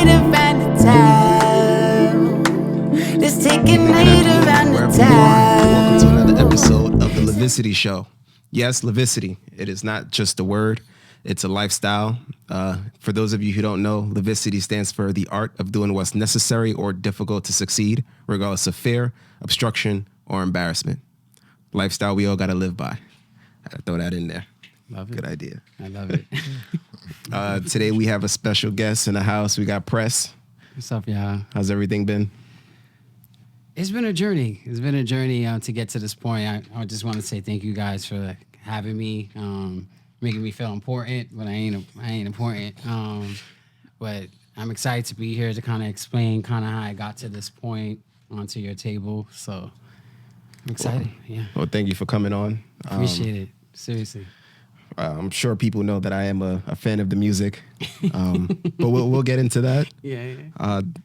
night around the town. Let's take a night around the Wherever you are, welcome to town. another episode of the Levicity Show. Yes, Levicity. It is not just a word. It's a lifestyle. For those of you who don't know, Levicity stands for the art of doing what's necessary or difficult to succeed, regardless of fear, obstruction, or embarrassment. Lifestyle we all got to live by. I had to throw that in there. Love it. Good idea. I love it. Today we have a special guest in the house. We got Press. What's up, y'all? How's everything been? It's been a journey. It's been a journey to get to this point. I just want to say thank you guys for having me, making me feel important, but I ain't important. But I'm excited to be here to kind of explain kind of how I got to this point onto your table. So I'm excited. Yeah. Well, thank you for coming on. Appreciate it. Seriously. I'm sure people know that I am a fan of the music, but we'll get into that. Yeah.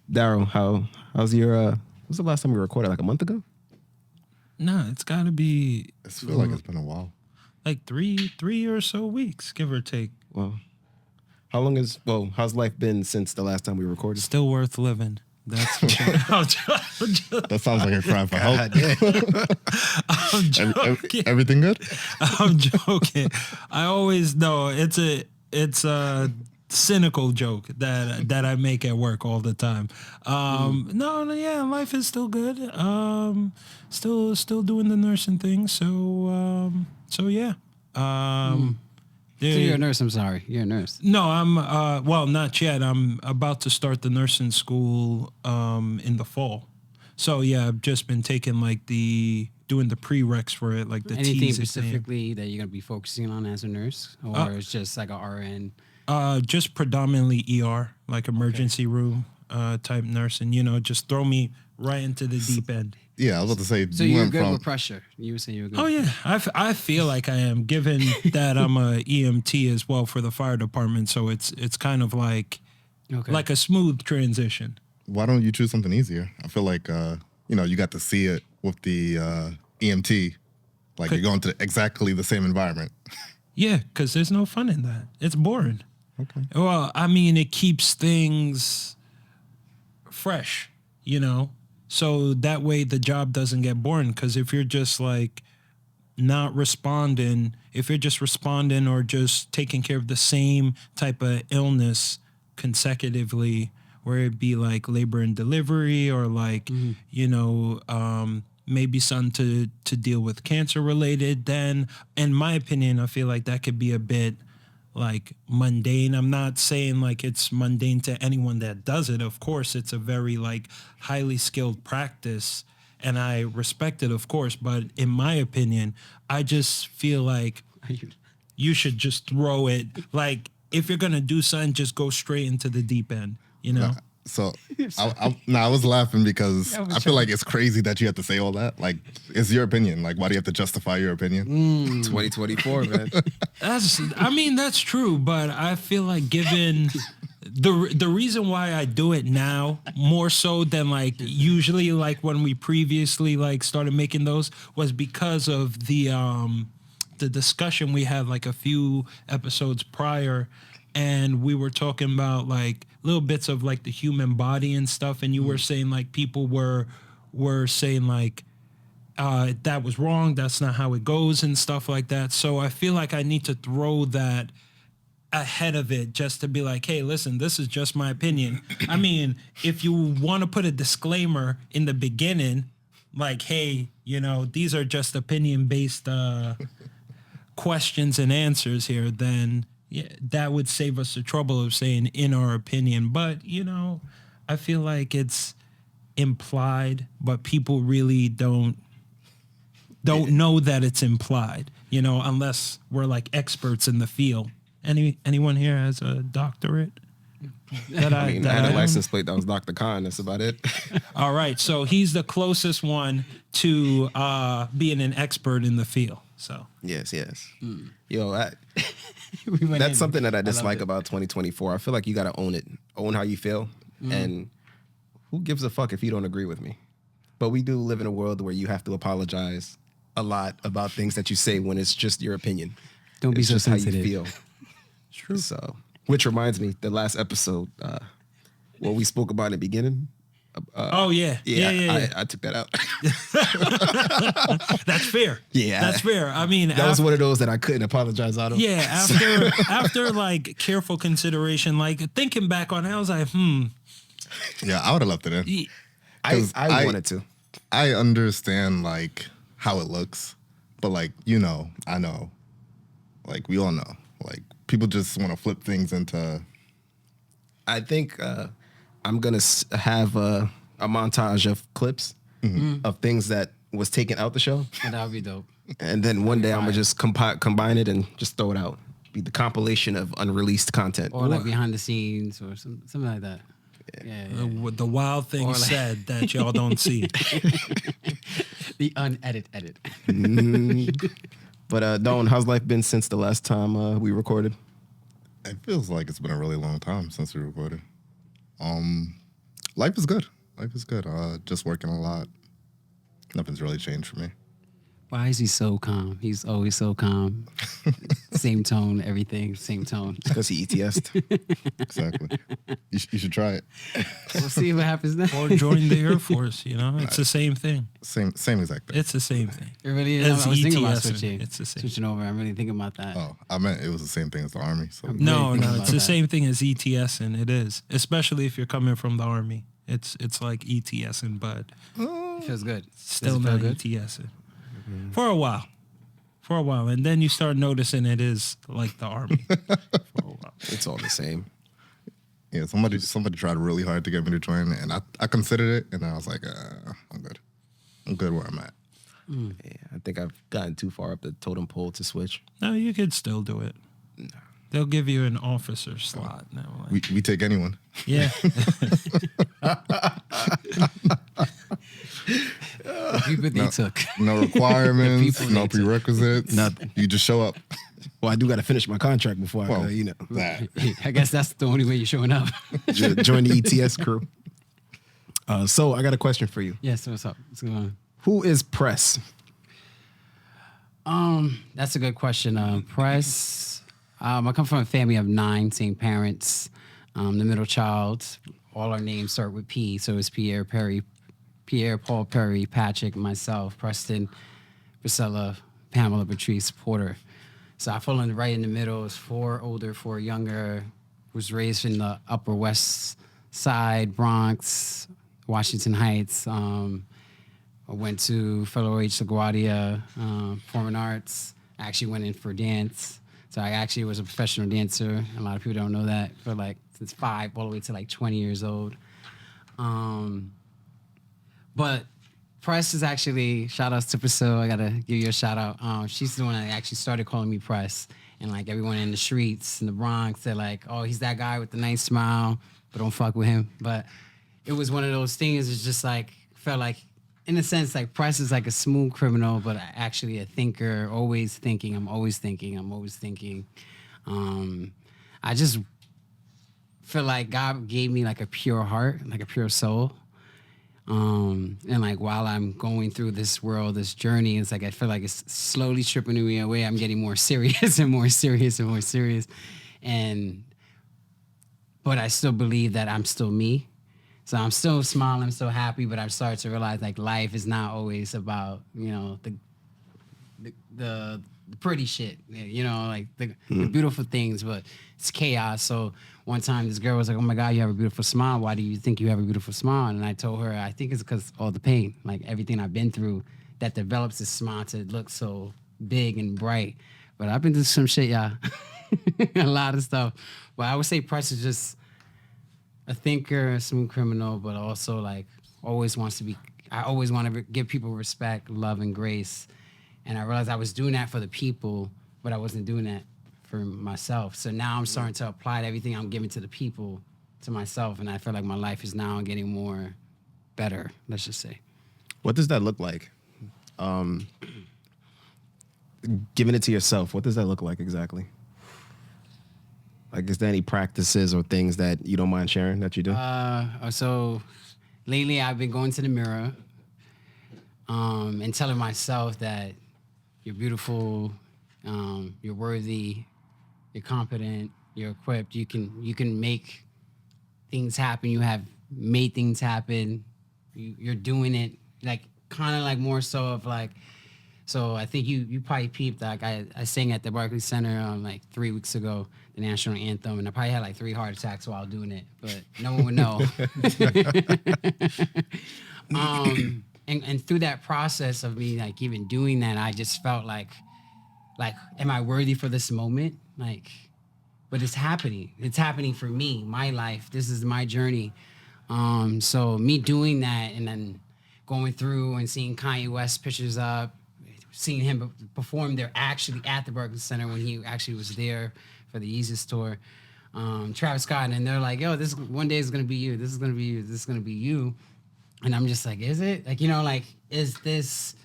Daryl, how's your? When's the last time we recorded? Like a month ago? No, it's got to be I feel like it's been a while. like three or so weeks, give or take. Well, how's life been since the last time we recorded? Still worth living. That's for sure. That sounds like a cry for help. I'm joking. Everything good? I'm joking. I always know it's a cynical joke that I make at work all the time. Yeah, life is still good. Still doing the nursing thing. So yeah. So you're a nurse. I'm sorry. You're a nurse. No, I'm not yet. I'm about to start the nursing school in the fall. So yeah, I've just been taking doing the prereqs for it, like the Anything T's exam. specifically that you're gonna be focusing on as a nurse, or it's just like a RN? Just predominantly ER, like emergency room type nursing. Just throw me right into the deep end. Yeah, I was about to say. So you're good with pressure. You would say you're good. Oh yeah, I feel like I am, given that I'm a EMT as well for the fire department. So it's kind of like a smooth transition. Why don't you choose something easier? I feel like you got to see it with the EMT. Like you're going to exactly the same environment. Yeah, because there's no fun in that. It's boring. Okay. Well, I mean, it keeps things fresh, so that way the job doesn't get boring. Because if you're just not responding, if you're just responding or just taking care of the same type of illness consecutively, where it'd be like labor and delivery or maybe something to deal with cancer related, then in my opinion, I feel like that could be a bit mundane. I'm not saying it's mundane to anyone that does it. Of course, it's a very highly skilled practice and I respect it, of course. But in my opinion, I just feel like you should just throw it. If you're going to do something, just go straight into the deep end, So I was laughing because I feel like it's crazy that you have to say all that. It's your opinion. Why do you have to justify your opinion? 2024, man. That's true. But I feel like given the reason why I do it now more so than usually when we previously started making those was because of the discussion we had a few episodes prior. And we were talking about little bits of the human body and stuff. And you were saying people were saying that was wrong. That's not how it goes and stuff like that. So I feel like I need to throw that ahead of it just to be hey, listen, this is just my opinion. I mean, if you want to put a disclaimer in the beginning, hey, these are just opinion-based questions and answers here, then yeah, that would save us the trouble of saying in our opinion. But, I feel like it's implied, but people really don't know that it's implied, unless we're experts in the field. Anyone here has a doctorate? I had a license plate that was Dr. Khan. That's about it. All right. So he's the closest one to being an expert in the field. So Yes. Yo, that's something that I dislike about 2024. I feel like you got to own it. Own how you feel. And who gives a fuck if you don't agree with me? But we do live in a world where you have to apologize a lot about things that you say when it's just your opinion. Don't be it's so just sensitive. how you feel. it's true. So, which reminds me, the last episode, what we spoke about in the beginning. Oh yeah. I took that out. That's fair. Yeah. That's fair. I mean, That was one of those that I couldn't apologize out of. Yeah, after like careful consideration, like thinking back on it, I was like, Yeah, I would have left it in. I wanted to. I understand like how it looks, but like I know, like we all know, like people just want to flip things into. I think I'm gonna have a montage of clips of things that was taken out the show, And that would be dope. and then one day I'm gonna just combine it and just throw it out. Be the compilation of unreleased content. Or like behind the scenes or something like that. Yeah. the wild thing Or like- said that y'all don't see. The unedited edit. But Dawn, how's life been since the last time we recorded? It feels like it's been a really long time since we recorded. Life is good. Life is good. Just working a lot. Nothing's really changed for me. Why is he so calm? He's always so calm. Same tone, everything, same tone. Because he ETS'd. Exactly. You should try it. We'll see what happens next. Or join the Air Force, It's the same thing. Same exact thing. It's the same thing. It really is. As I was thinking about ETS, switching. it's the same. Switching over. I'm really thinking about that. Oh, I meant it was the same thing as the Army. So No, thinking it's about the that. same thing as ETS, and it is, especially if you're coming from the Army. It's like ETS, but It feels good. still Does it feel not good? ETS for a while. For a while, and then you start noticing it is like the Army. For a while. It's all the same. yeah, somebody tried really hard to get me to join, and I considered it, and I was like, I'm good. I'm good where I'm at. Yeah, I think I've gotten too far up the totem pole to switch. No, you could still do it. They'll give you an officer slot now. Like, We take anyone. yeah, The people they took. No requirements, people no need to- prerequisites. Nothing. You just show up. Well, I do got to finish my contract before Well, I, that. I guess that's the only way you're showing up. join the ETS crew. So I got a question for you. Yes, what's up? What's going on? Who is Press? That's a good question. Press. I come from a family of 9, same parents. The middle child. All our names start with P, so it's Pierre, Paul Perry, Patrick, myself, Preston, Priscilla, Pamela, Patrice, Porter. So I fall right in the middle. It's 4 older, 4 younger. Was raised in the Upper West Side, Bronx, Washington Heights. I went to Fellow H. LaGuardia, Performing Arts. I actually went in for dance. So I actually was a professional dancer. A lot of people don't know that. For like since 5 all the way to like 20 years old. But Press is actually, shout outs to Priscilla. I gotta give you a shout out. She's the one that actually started calling me Press. And like everyone in the streets in the Bronx, they're like, oh, he's that guy with the nice smile, but don't fuck with him. But it was one of those things. It's just like, felt like, in a sense, like Press is like a smooth criminal, but actually a thinker, always thinking. I'm always thinking. I just feel like God gave me like a pure heart, like a pure soul. And like while I'm going through this world, this journey, it's like I feel like it's slowly stripping me away. I'm getting more serious and more serious and more serious. But I still believe that I'm still me. So I'm still smiling, I'm still happy, but I've started to realize like life is not always about, the pretty shit, like the beautiful things, but it's chaos. So one time this girl was like, oh my God, you have a beautiful smile. Why do you think you have a beautiful smile? And I told her, I think it's because all the pain, like everything I've been through that develops this smile to look so big and bright. But I've been through some shit, y'all. A lot of stuff. But I would say Price is just a thinker, a smooth criminal, but also like I always want to give people respect, love, and grace. And I realized I was doing that for the people, but I wasn't doing that for myself. So now I'm starting to apply everything I'm giving to the people to myself, and I feel like my life is now getting more better, let's just say. What does that look like? Giving it to yourself, what does that look like exactly? Like, is there any practices or things that you don't mind sharing that you do? So lately I've been going to the mirror and telling myself that you're beautiful, you're worthy, you're competent, you're equipped. You can make things happen. You have made things happen. You're doing it like kind of like more so of like. So I think you probably peeped. Like I sang at the Barclays Center like 3 weeks ago, the national anthem, and I probably had like 3 heart attacks while doing it, but no one would know. And through that process of me like even doing that, I just felt like, am I worthy for this moment? Like, but it's happening. It's happening for me, my life. This is my journey. So me doing that and then going through and seeing Kanye West pictures up, seeing him perform there actually at the Barclays Center when he actually was there for the Yeezus tour. Travis Scott, and they're like, yo, this one day is gonna be you. This is gonna be you. This is gonna be you. And I'm just like, is it? Like, you know, like, is this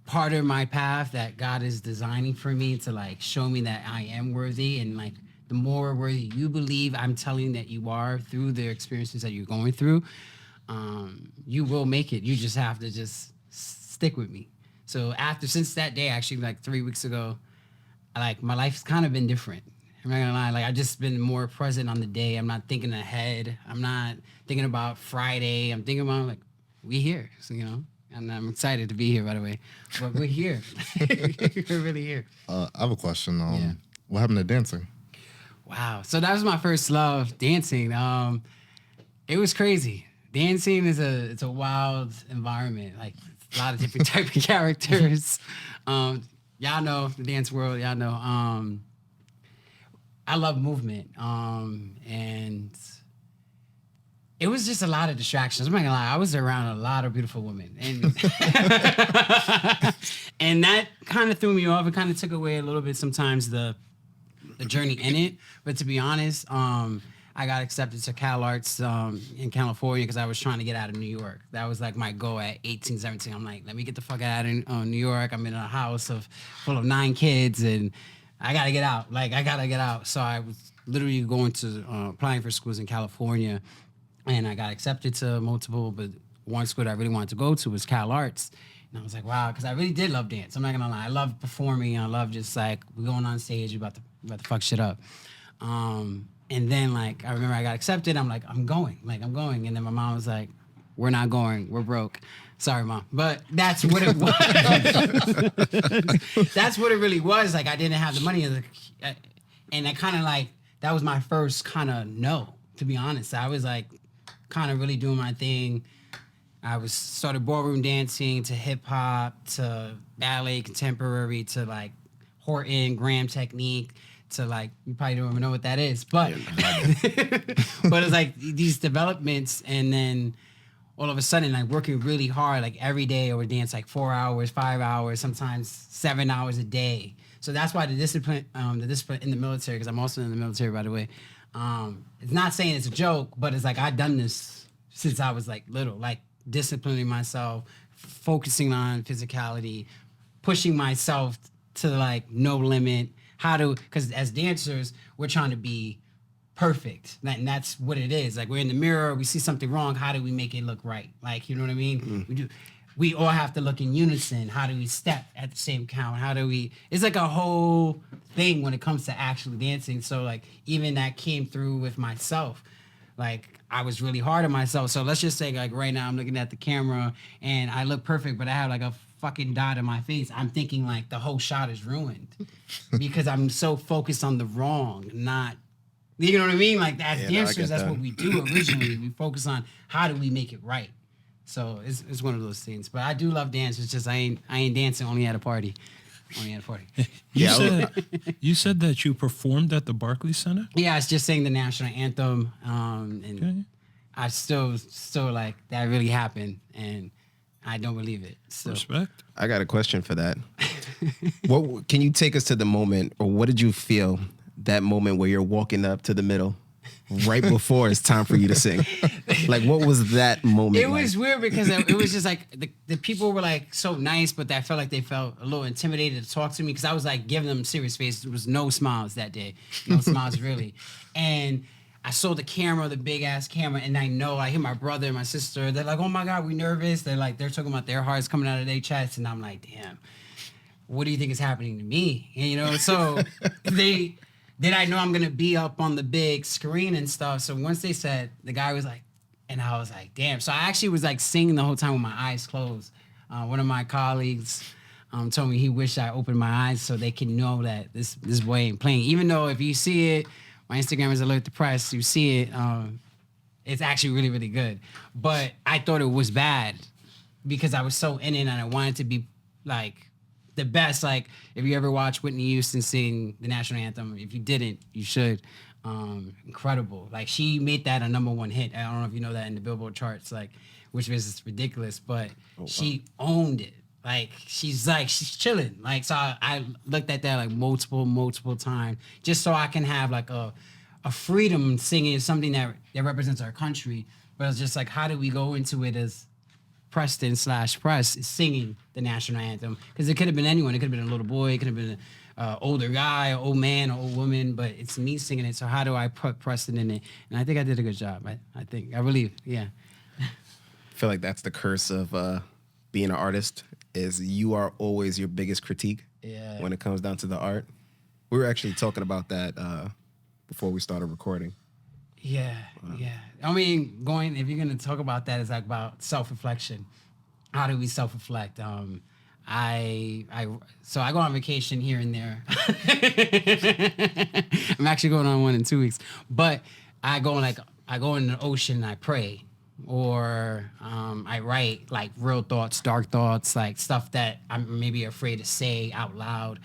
part of my path that God is designing for me to like show me that I am worthy? And like, the more worthy you believe, I'm telling that you are through the experiences that you're going through, you will make it. You just have to just stick with me. So since that day, actually like 3 weeks ago, like my life's kind of been different. I'm not gonna lie, like I've just been more present on the day. I'm not thinking ahead. I'm not thinking about Friday. I'm thinking about like, we here, so, you know, and I'm excited to be here, by the way, but we're here. We're really here. I have a question. Yeah. What happened to dancing? Wow. So that was my first love, dancing. It was crazy. Dancing is it's a wild environment. Like a lot of different type of characters. Y'all know the dance world. Y'all know. I love movement. And it was just a lot of distractions. I'm not gonna lie. I was around a lot of beautiful women, and and that kind of threw me off. It kind of took away a little bit sometimes the journey in it. But to be honest, I got accepted to Cal Arts in California because I was trying to get out of New York. That was like my goal at 18, 17. I'm like, let me get the fuck out of New York. I'm in a house full of 9 kids, and I gotta get out. Like, I gotta get out. So I was literally going to applying for schools in California, and I got accepted to multiple, but one school that I really wanted to go to was Cal Arts. And I was like, wow, because I really did love dance. I'm not gonna lie. I love performing. I love just like, we're going on stage, we're about to fuck shit up. And then like, I remember I got accepted. I'm like, I'm going. And then my mom was like, we're not going. We're broke. Sorry, Mom. But that's what it was. That's what it really was. Like, I didn't have the money. And I kind of like, that was my first kind of no, to be honest. I was like, kind of really doing my thing. I started ballroom dancing to hip hop to ballet, contemporary to like Horton, Graham technique to like, you probably don't even know what that is, but but it's like these developments, and then all of a sudden like working really hard, like every day I would dance like 4 hours, 5 hours, sometimes 7 hours a day. So that's why the discipline in the military, because I'm also in the military, by the way. It's not saying it's a joke, but it's like I've done this since I was like little, like disciplining myself, focusing on physicality, pushing myself to like no limit. Because as dancers, we're trying to be perfect. And that's what it is. Like, we're in the mirror, we see something wrong, how do we make it look right? Like, you know what I mean? We all have to look in unison. How do we step at the same count? It's like a whole thing when it comes to actually dancing. So like, even that came through with myself. Like, I was really hard on myself. So let's just say like right now I'm looking at the camera and I look perfect, but I have like a fucking dot in my face. I'm thinking like the whole shot is ruined because I'm so focused on the wrong, not, you know what I mean? Like, as dancers, that's what we do originally. We focus on how do we make it right. So it's one of those things. But I do love dance. It's just I ain't dancing only at a party. You said that you performed at the Barclays Center? Yeah, it's just saying the national anthem. And Okay. I still like, that really happened, and I don't believe it. So. Respect. I got a question for that. What can you take us to the moment, or what did you feel that moment where you're walking up to the middle right before it's time for you to sing? Like, what was that moment? It was weird because it was just like the people were like so nice, but I felt like they felt a little intimidated to talk to me because I was like giving them serious face. There was no smiles that day, no smiles really, and I saw the camera, the big ass camera, and I hear my brother and my sister. They're like, "Oh my God, we nervous." They're talking about their hearts coming out of their chests, and I'm like, "Damn, what do you think is happening to me?" And, so then I know I'm gonna be up on the big screen and stuff. So once they said, the guy was like, and I was like, damn. So I actually was like singing the whole time with my eyes closed. One of my colleagues told me he wished I opened my eyes so they can know that this boy ain't playing. Even though if you see it, my Instagram is Alert the Press. You see it, it's actually really, really good. But I thought it was bad because I was so in it and I wanted to be like the best. Like if you ever watch Whitney Houston sing the national anthem, if you didn't, you should. Incredible. Like she made that a #1 hit. I don't know if you know that in the Billboard charts, like, which was ridiculous, but she owned it. Like she's chilling. Like so I looked at that like multiple times just so I can have like a freedom singing something that represents our country. But it's just like, how do we go into it as Preston/Press singing the national anthem? Because it could have been anyone. It could have been a little boy. It could have been an older guy, an old man, an old woman. But it's me singing it. So how do I put Preston in it? And I think I did a good job. I believe. Yeah. I feel like that's the curse of being an artist, is you are always your biggest critique when it comes down to the art. We were actually talking about that before we started recording. Yeah. I mean, if you're gonna talk about that, it's like about self-reflection. How do we self-reflect? I go on vacation here and there. I'm actually going on one in 2 weeks, but I go in the ocean and I pray, or I write like real thoughts, dark thoughts, like stuff that I'm maybe afraid to say out loud.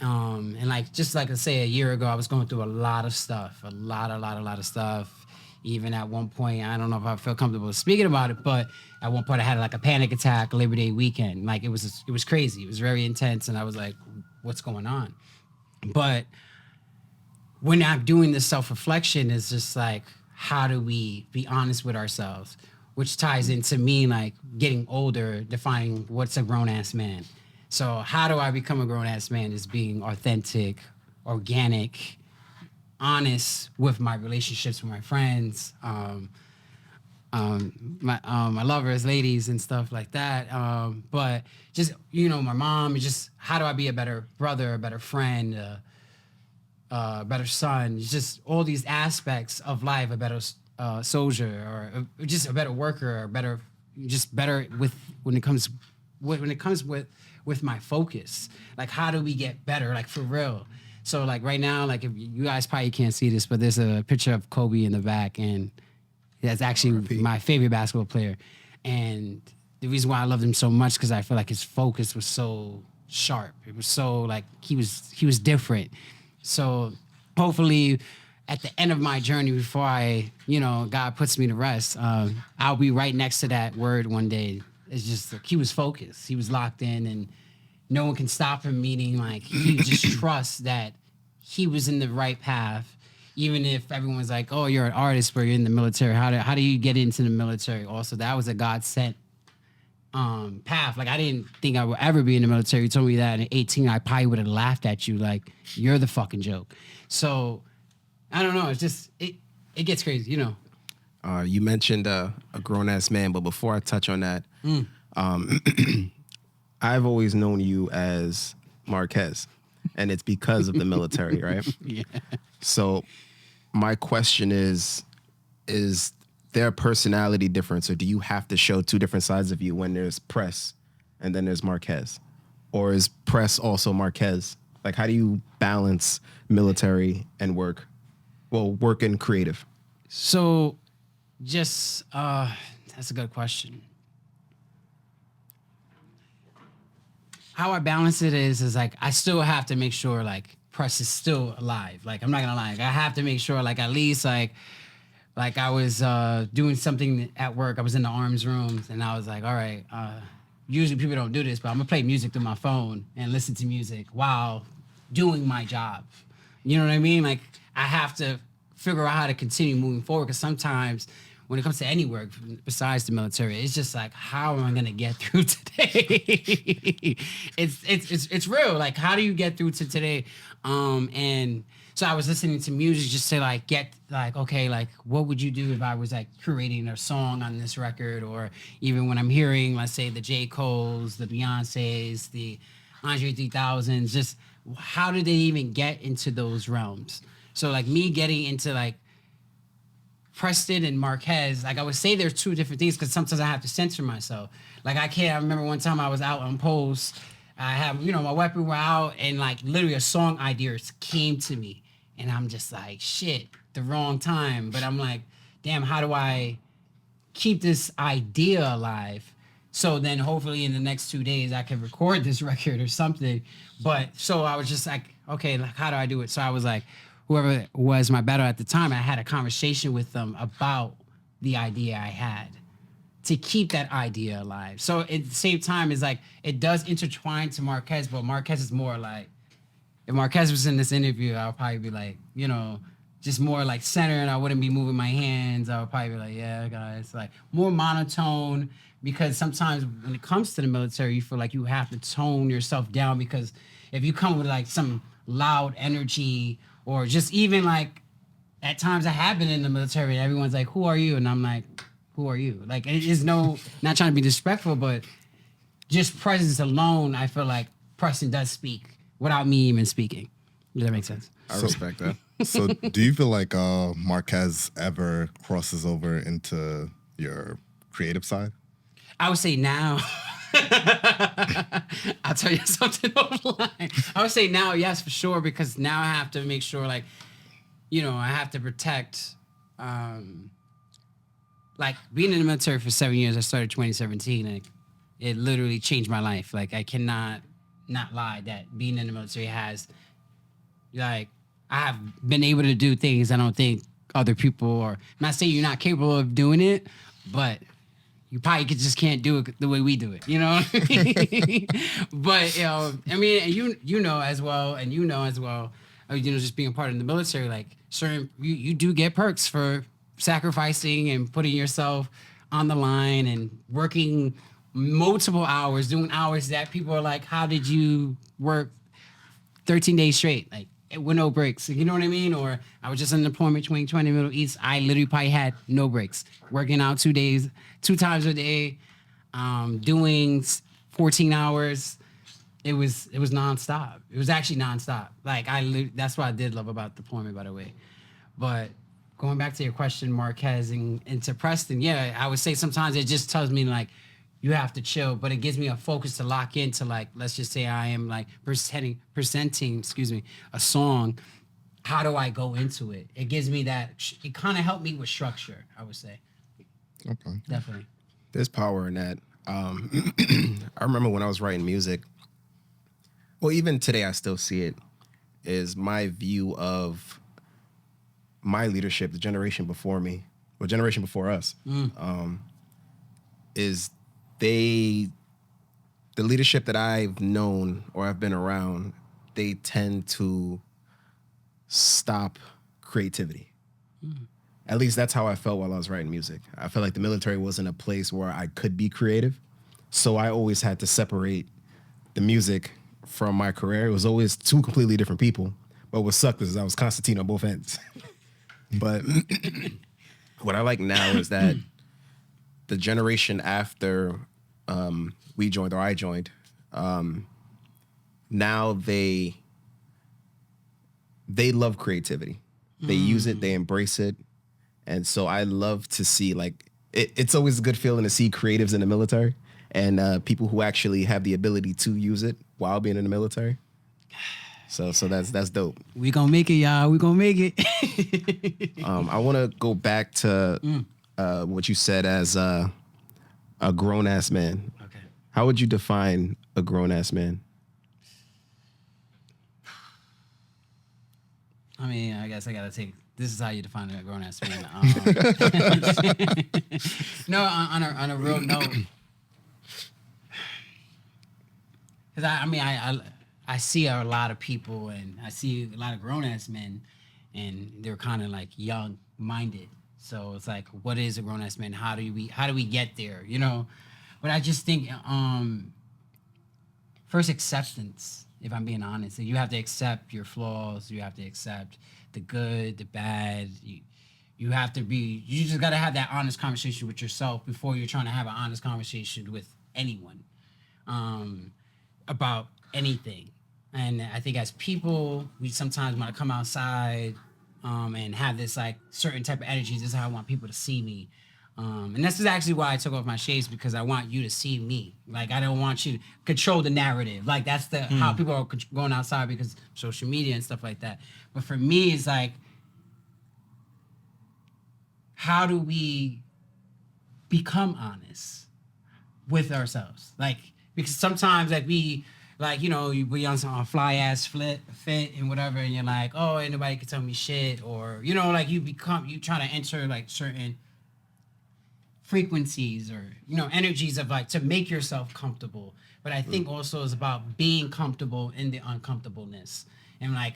And like, just like I say, a year ago, I was going through a lot of stuff, a lot of stuff. Even at one point, I don't know if I feel comfortable speaking about it, but at one point I had like a panic attack Labor Day weekend. Like it was crazy. It was very intense. And I was like, what's going on? But when I'm doing this self-reflection, it's just like, how do we be honest with ourselves? Which ties into me like getting older, defining what's a grown-ass man. So how do I become a grown-ass man? Is being authentic, organic, honest with my relationships with my friends, my lovers, ladies, and stuff like that. But just, my mom, just how do I be a better brother, a better friend, a better son? It's just all these aspects of life, a better soldier, or just a better worker, or better with when it comes with my focus. Like, how do we get better, like for real? So like right now, like if you guys probably can't see this, but there's a picture of Kobe in the back, and that's actually my favorite basketball player. And the reason why I loved him so much, because I feel like his focus was so sharp. It was so like he was different. So hopefully at the end of my journey, before God puts me to rest, I'll be right next to that word one day. It's just like he was focused. He was locked in, and no one can stop him, meaning like he just trusts that he was in the right path. Even if everyone's like, oh, you're an artist, but you're in the military. How do you get into the military? Also, that was a God sent path. Like I didn't think I would ever be in the military. You told me that at 18, I probably would have laughed at you like, you're the fucking joke. So I don't know. It's just, it gets crazy, You mentioned a grown-ass man, but before I touch on that, I've always known you as Marquez, and it's because of the military, right? Yeah. So my question is there a personality difference, or do you have to show two different sides of you when there's Press and then there's Marquez? Or is Press also Marquez? Like, how do you balance military and work? Well, work and creative. So just, that's a good question. How I balance it is like, I still have to make sure like Press is still alive. Like, I'm not gonna lie. Like, I have to make sure like at least like I was doing something at work. I was in the arms room and I was like, all right, usually people don't do this, but I'm gonna play music through my phone and listen to music while doing my job. You know what I mean? Like, I have to figure out how to continue moving forward, because sometimes when it comes to any work besides the military, it's just like, how am I gonna get through today? it's real. Like, how do you get through to today? And so I was listening to music just to like get like, okay, like what would you do if I was like creating a song on this record? Or even when I'm hearing, let's say, the J. Cole's, the Beyonce's, the Andre 3000s, just how did they even get into those realms? So like me getting into like Preston and Marquez, like I would say there's two different things because sometimes I have to censor myself. Like I remember one time I was out on post, I have, my weapon were out and like literally a song idea came to me and I'm just like, shit, the wrong time. But I'm like, damn, how do I keep this idea alive? So then hopefully in the next 2 days I can record this record or something. But so I was just like, okay, like how do I do it? So I was like, whoever was my battle at the time, I had a conversation with them about the idea I had to keep that idea alive. So at the same time, it's like it does intertwine to Marquez, but Marquez is more like, if Marquez was in this interview, I'll probably be like, just more like center and I wouldn't be moving my hands. I would probably be like, yeah, guys, like more monotone because sometimes when it comes to the military, you feel like you have to tone yourself down because if you come with like some loud energy or just even like at times I have been in the military and everyone's like, who are you? And I'm like, who are you? Like, it is not trying to be disrespectful, but just presence alone, I feel like Preston does speak without me even speaking. Does that make sense? I respect that. So do you feel like Marquez ever crosses over into your creative side? I would say now. I'll tell you something offline. I would say now, yes, for sure, because now I have to make sure, like, I have to protect, like, being in the military for 7 years, I started 2017, and it literally changed my life. Like, I cannot not lie that being in the military has, like, I have been able to do things I don't think other people, or I'm not saying you're not capable of doing it, but you probably just can't do it the way we do it, you know what I mean? But, I mean, you know as well, just being part of the military, like, certain, you do get perks for sacrificing and putting yourself on the line and working multiple hours, doing hours that people are like, how did you work 13 days straight? Like, with no breaks, you know what I mean? Or I was just in deployment 2020 Middle East. I literally probably had no breaks, working out 2 times a day, doing 14 hours. It was nonstop. It was actually nonstop. Like that's what I did love about deployment, by the way. But going back to your question, Marquez and to Preston, yeah, I would say sometimes it just tells me like, you have to chill, but it gives me a focus to lock into, like, let's just say I am like presenting, a song. How do I go into it? It gives me that, it kind of helped me with structure, I would say. Okay. Definitely. There's power in that. I remember when I was writing music, well, even today I still see it, is my view of my leadership, the generation before me, or generation before us, is the leadership that I've known or I've been around, they tend to stop creativity. At least that's how I felt while I was writing music. I felt like the military wasn't a place where I could be creative. So I always had to separate the music from my career. It was always two completely different people. But what sucked is I was Constantine on both ends. But what I like now is that the generation after we joined, or I joined, now they love creativity. They use it, they embrace it. And so I love to see, like, it's always a good feeling to see creatives in the military and people who actually have the ability to use it while being in the military. So that's dope. We gonna make it, y'all. We gonna make it. I want to go back to what you said as a grown-ass man. Okay. How would you define a grown-ass man? I mean, I guess I gotta take. This is how you define a grown ass man. No, on a real note, because I see a lot of people and I see a lot of grown ass men, and they're kind of like young minded. So it's like, what is a grown ass man? How do we get there? You know, but I just think first acceptance. If I'm being honest, you have to accept your flaws. You have to accept the good, the bad. You have to be. You just got to have that honest conversation with yourself before you're trying to have an honest conversation with anyone about anything. And I think as people, we sometimes want to come outside and have this like certain type of energy. This is how I want people to see me. And this is actually why I took off my shades, because I want you to see me. Like, I don't want you to control the narrative. Like, that's the how people are going outside because social media and stuff like that. But for me, it's like, how do we become honest with ourselves? Like, because sometimes like we, like, you know, you be on some fly ass fit and whatever, and you're like, oh, ain't nobody can tell me shit, or, you know, like you try to enter like certain frequencies or, you know, energies of like to make yourself comfortable. But I think also it's about being comfortable in the uncomfortableness. And like,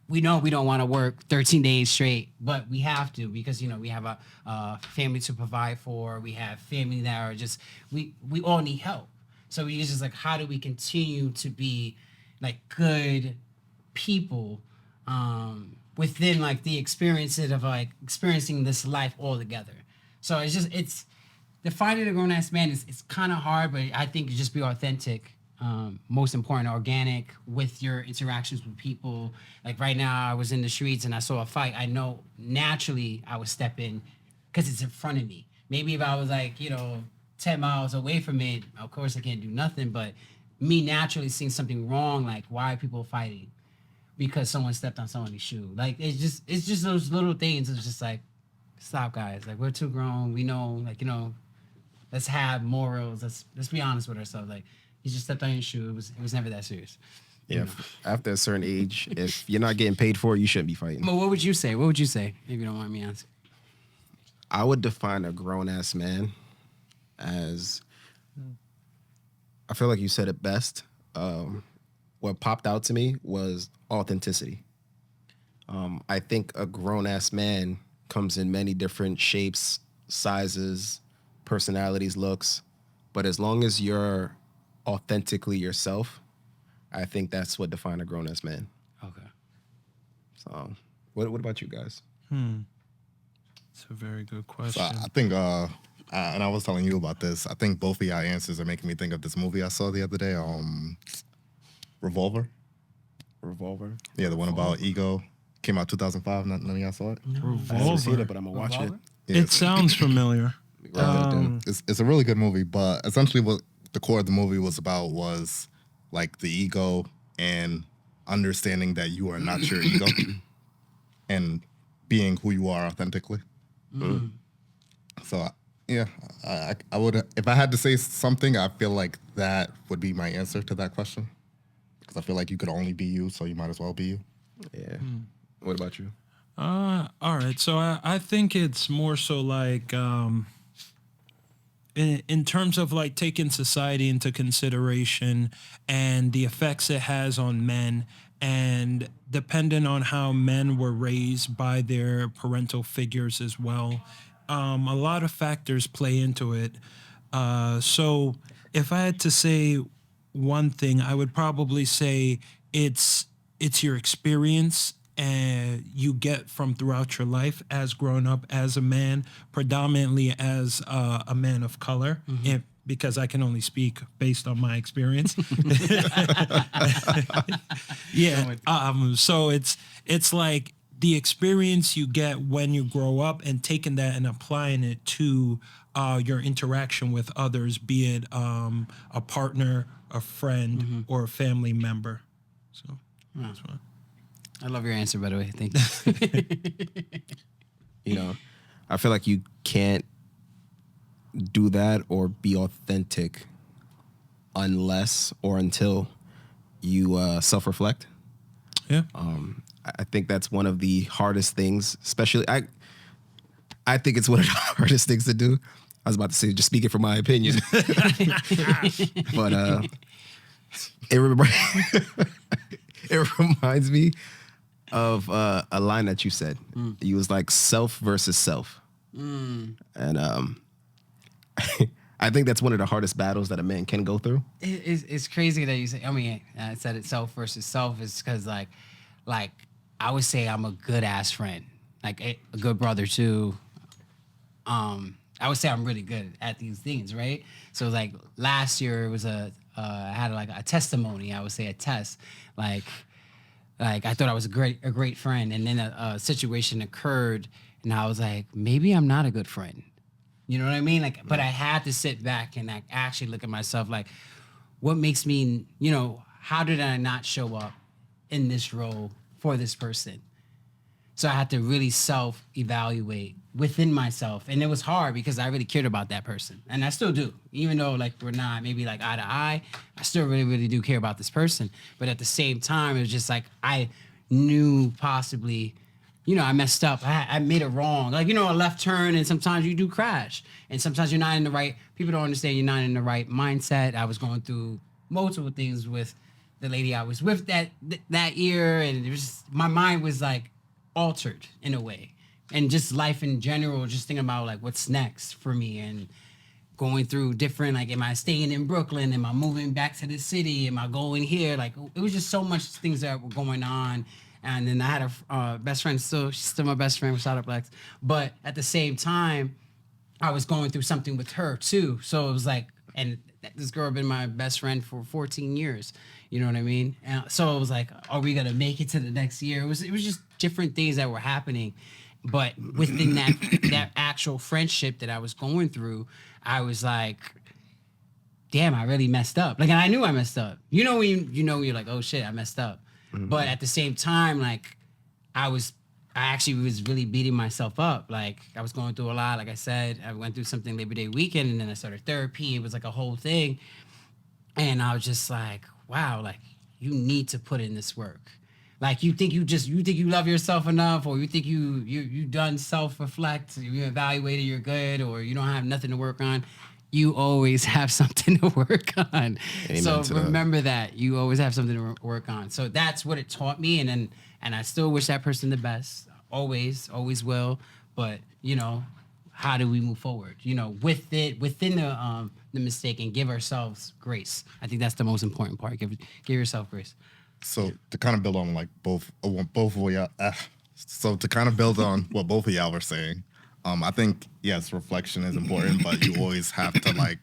we know we don't want to work 13 days straight, but we have to, because, you know, we have a family to provide for. We have family that are just, we all need help. So we just like, how do we continue to be like good people within like the experiences of like experiencing this life all together. So it's defining a grown ass man it's kind of hard, but I think you just be authentic. Most important, organic with your interactions with people. Like right now, I was in the streets and I saw a fight. I know naturally I would step in because it's in front of me. Maybe if I was like, you know, 10 miles away from it, of course I can't do nothing. But me naturally seeing something wrong, like why are people fighting? Because someone stepped on somebody's shoe. Like it's just those little things. It's just like, stop, guys. Like, we're too grown. We know, like, you know, let's have morals. Let's be honest with ourselves. Like, you just stepped on your shoe. It was never that serious. Yeah. After a certain age, if you're not getting paid for it, you shouldn't be fighting. But what would you say? What would you say if you don't mind me asking? I would define a grown ass man as, I feel like you said it best. What popped out to me was authenticity. I think a grown ass man comes in many different shapes, sizes, personalities, looks. But as long as you're authentically yourself, I think that's what defines a grown ass man. Okay. So, what about you guys? It's a very good question. So I think, and I was telling you about this. I think both of y'all answers are making me think of this movie I saw the other day. Revolver. Yeah, the one about ego. Came out 2005. None of y'all saw it. I haven't seen it, but I'm gonna watch Revolver? it. Yeah, It sounds familiar. it's a really good movie, but essentially what the core of the movie was about was like the ego and understanding that you are not your ego and being who you are authentically. So yeah, I would, if I had to say something, I feel like that would be my answer to that question, because I feel like you could only be you, so you might as well be you. Yeah. What about you? All right. So I think it's more so like in terms of like taking society into consideration and the effects it has on men, and depending on how men were raised by their parental figures as well. A lot of factors play into it. So if I had to say one thing, I would probably say it's your experience and you get from throughout your life as growing up as a man, predominantly as a man of color, because I can only speak based on my experience. Yeah. So it's like the experience you get when you grow up and taking that and applying it to your interaction with others, be it a partner, a friend, or a family member. So that's what. I love your answer, by the way. Thank you. You know, I feel like you can't do that or be authentic unless or until you self-reflect. Yeah. I think that's one of the hardest things, especially I think it's one of the hardest things to do. I was about to say, just speaking from my opinion. But it reminds me of a line that you said. You was like self versus self. And I think that's one of the hardest battles that a man can go through. It's crazy that you say, I mean, I said it self versus self is because like I would say I'm a good ass friend, like a good brother too. I would say I'm really good at these things, right? So like last year it was a I had like a testimony. I would say a test, like I thought I was a great friend, and then a situation occurred, and I was like, maybe I'm not a good friend. You know what I mean? Like, but I had to sit back and like actually look at myself, like, what makes me, how did I not show up in this role for this person? So I had to really self-evaluate within myself. And it was hard because I really cared about that person. And I still do. Even though like we're not maybe like eye to eye, I still really, really do care about this person. But at the same time, it was just like I knew possibly, I messed up. I made it wrong. Like, a left turn, and sometimes you do crash. And sometimes you're not in the right, people don't understand you're not in the right mindset. I was going through multiple things with the lady I was with that year. And it was just, my mind was like, altered in a way, and just life in general, just thinking about like what's next for me, and going through different, like, am I staying in Brooklyn, am I moving back to the city, am I going here, like it was just so much things that were going on. And then I had a best friend, she's still my best friend, shout out Lex, but at the same time I was going through something with her too. So it was like, and this girl had been my best friend for 14 years. You know what I mean? And so it was like, are we gonna make it to the next year? It was just different things that were happening. But within that actual friendship that I was going through, I was like, damn, I really messed up. Like, and I knew I messed up. When you're like, oh shit, I messed up. Mm-hmm. But at the same time, like, I actually was really beating myself up. Like, I was going through a lot. Like I said, I went through something Labor Day weekend, and then I started therapy. It was like a whole thing. And I was just like, wow, like, you need to put in this work. Like, you think you love yourself enough, or you think you done self-reflect, you evaluated, you're good, or you don't have nothing to work on. You always have something to work on. Amen. So remember that. You always have something to work on. So that's what it taught me, and I still wish that person the best. Always will. But, how do we move forward? Within the mistake, and give ourselves grace. I think that's the most important part. Give yourself grace. So to kind of build on like both of y'all, so to kind of build on what both of y'all were saying, I think yes, reflection is important, but you always have to like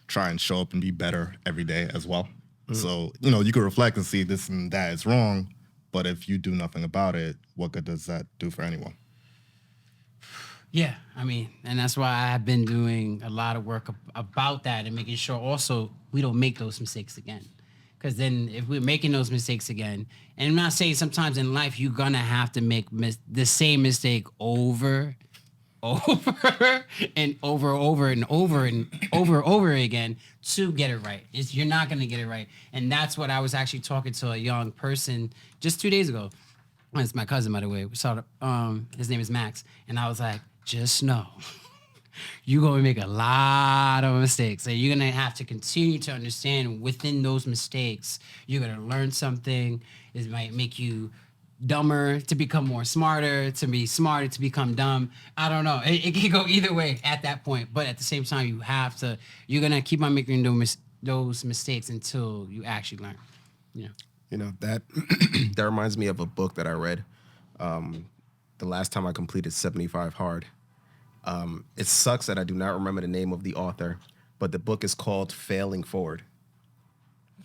try and show up and be better every day as well. Mm-hmm. So you can reflect and see this and that is wrong, but if you do nothing about it, what good does that do for anyone? Yeah, I mean, and that's why I've been doing a lot of work about that, and making sure also we don't make those mistakes again. Because then if we're making those mistakes again, and I'm not saying sometimes in life you're going to have to make the same mistake over and over again to get it right. You're not going to get it right. And that's what I was actually talking to a young person just 2 days ago. It's my cousin, by the way. His name is Max. And I was like, just know, you're going to make a lot of mistakes. And you're going to have to continue to understand within those mistakes, you're going to learn something. It might make you dumber to become more smarter, to be smarter to become dumb. I don't know. It can go either way at that point. But at the same time, you're going to keep on making those mistakes until you actually learn. Yeah. That that reminds me of a book that I read the last time I completed 75 Hard. It sucks that I do not remember the name of the author, but the book is called Failing Forward.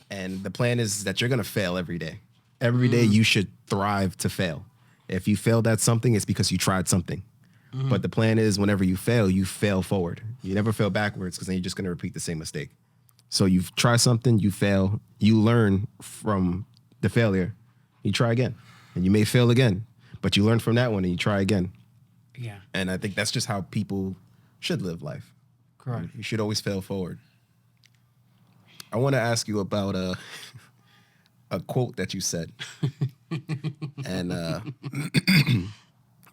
And the plan is that you're going to fail every day. Every day you should thrive to fail. If you failed at something, it's because you tried something. Mm-hmm. But the plan is whenever you fail forward. You never fail backwards, because then you're just going to repeat the same mistake. So you try something, you fail, you learn from the failure, you try again. And you may fail again, but you learn from that one and you try again. Yeah. And I think that's just how people should live life. Correct. You should always fail forward. I want to ask you about a quote that you said. And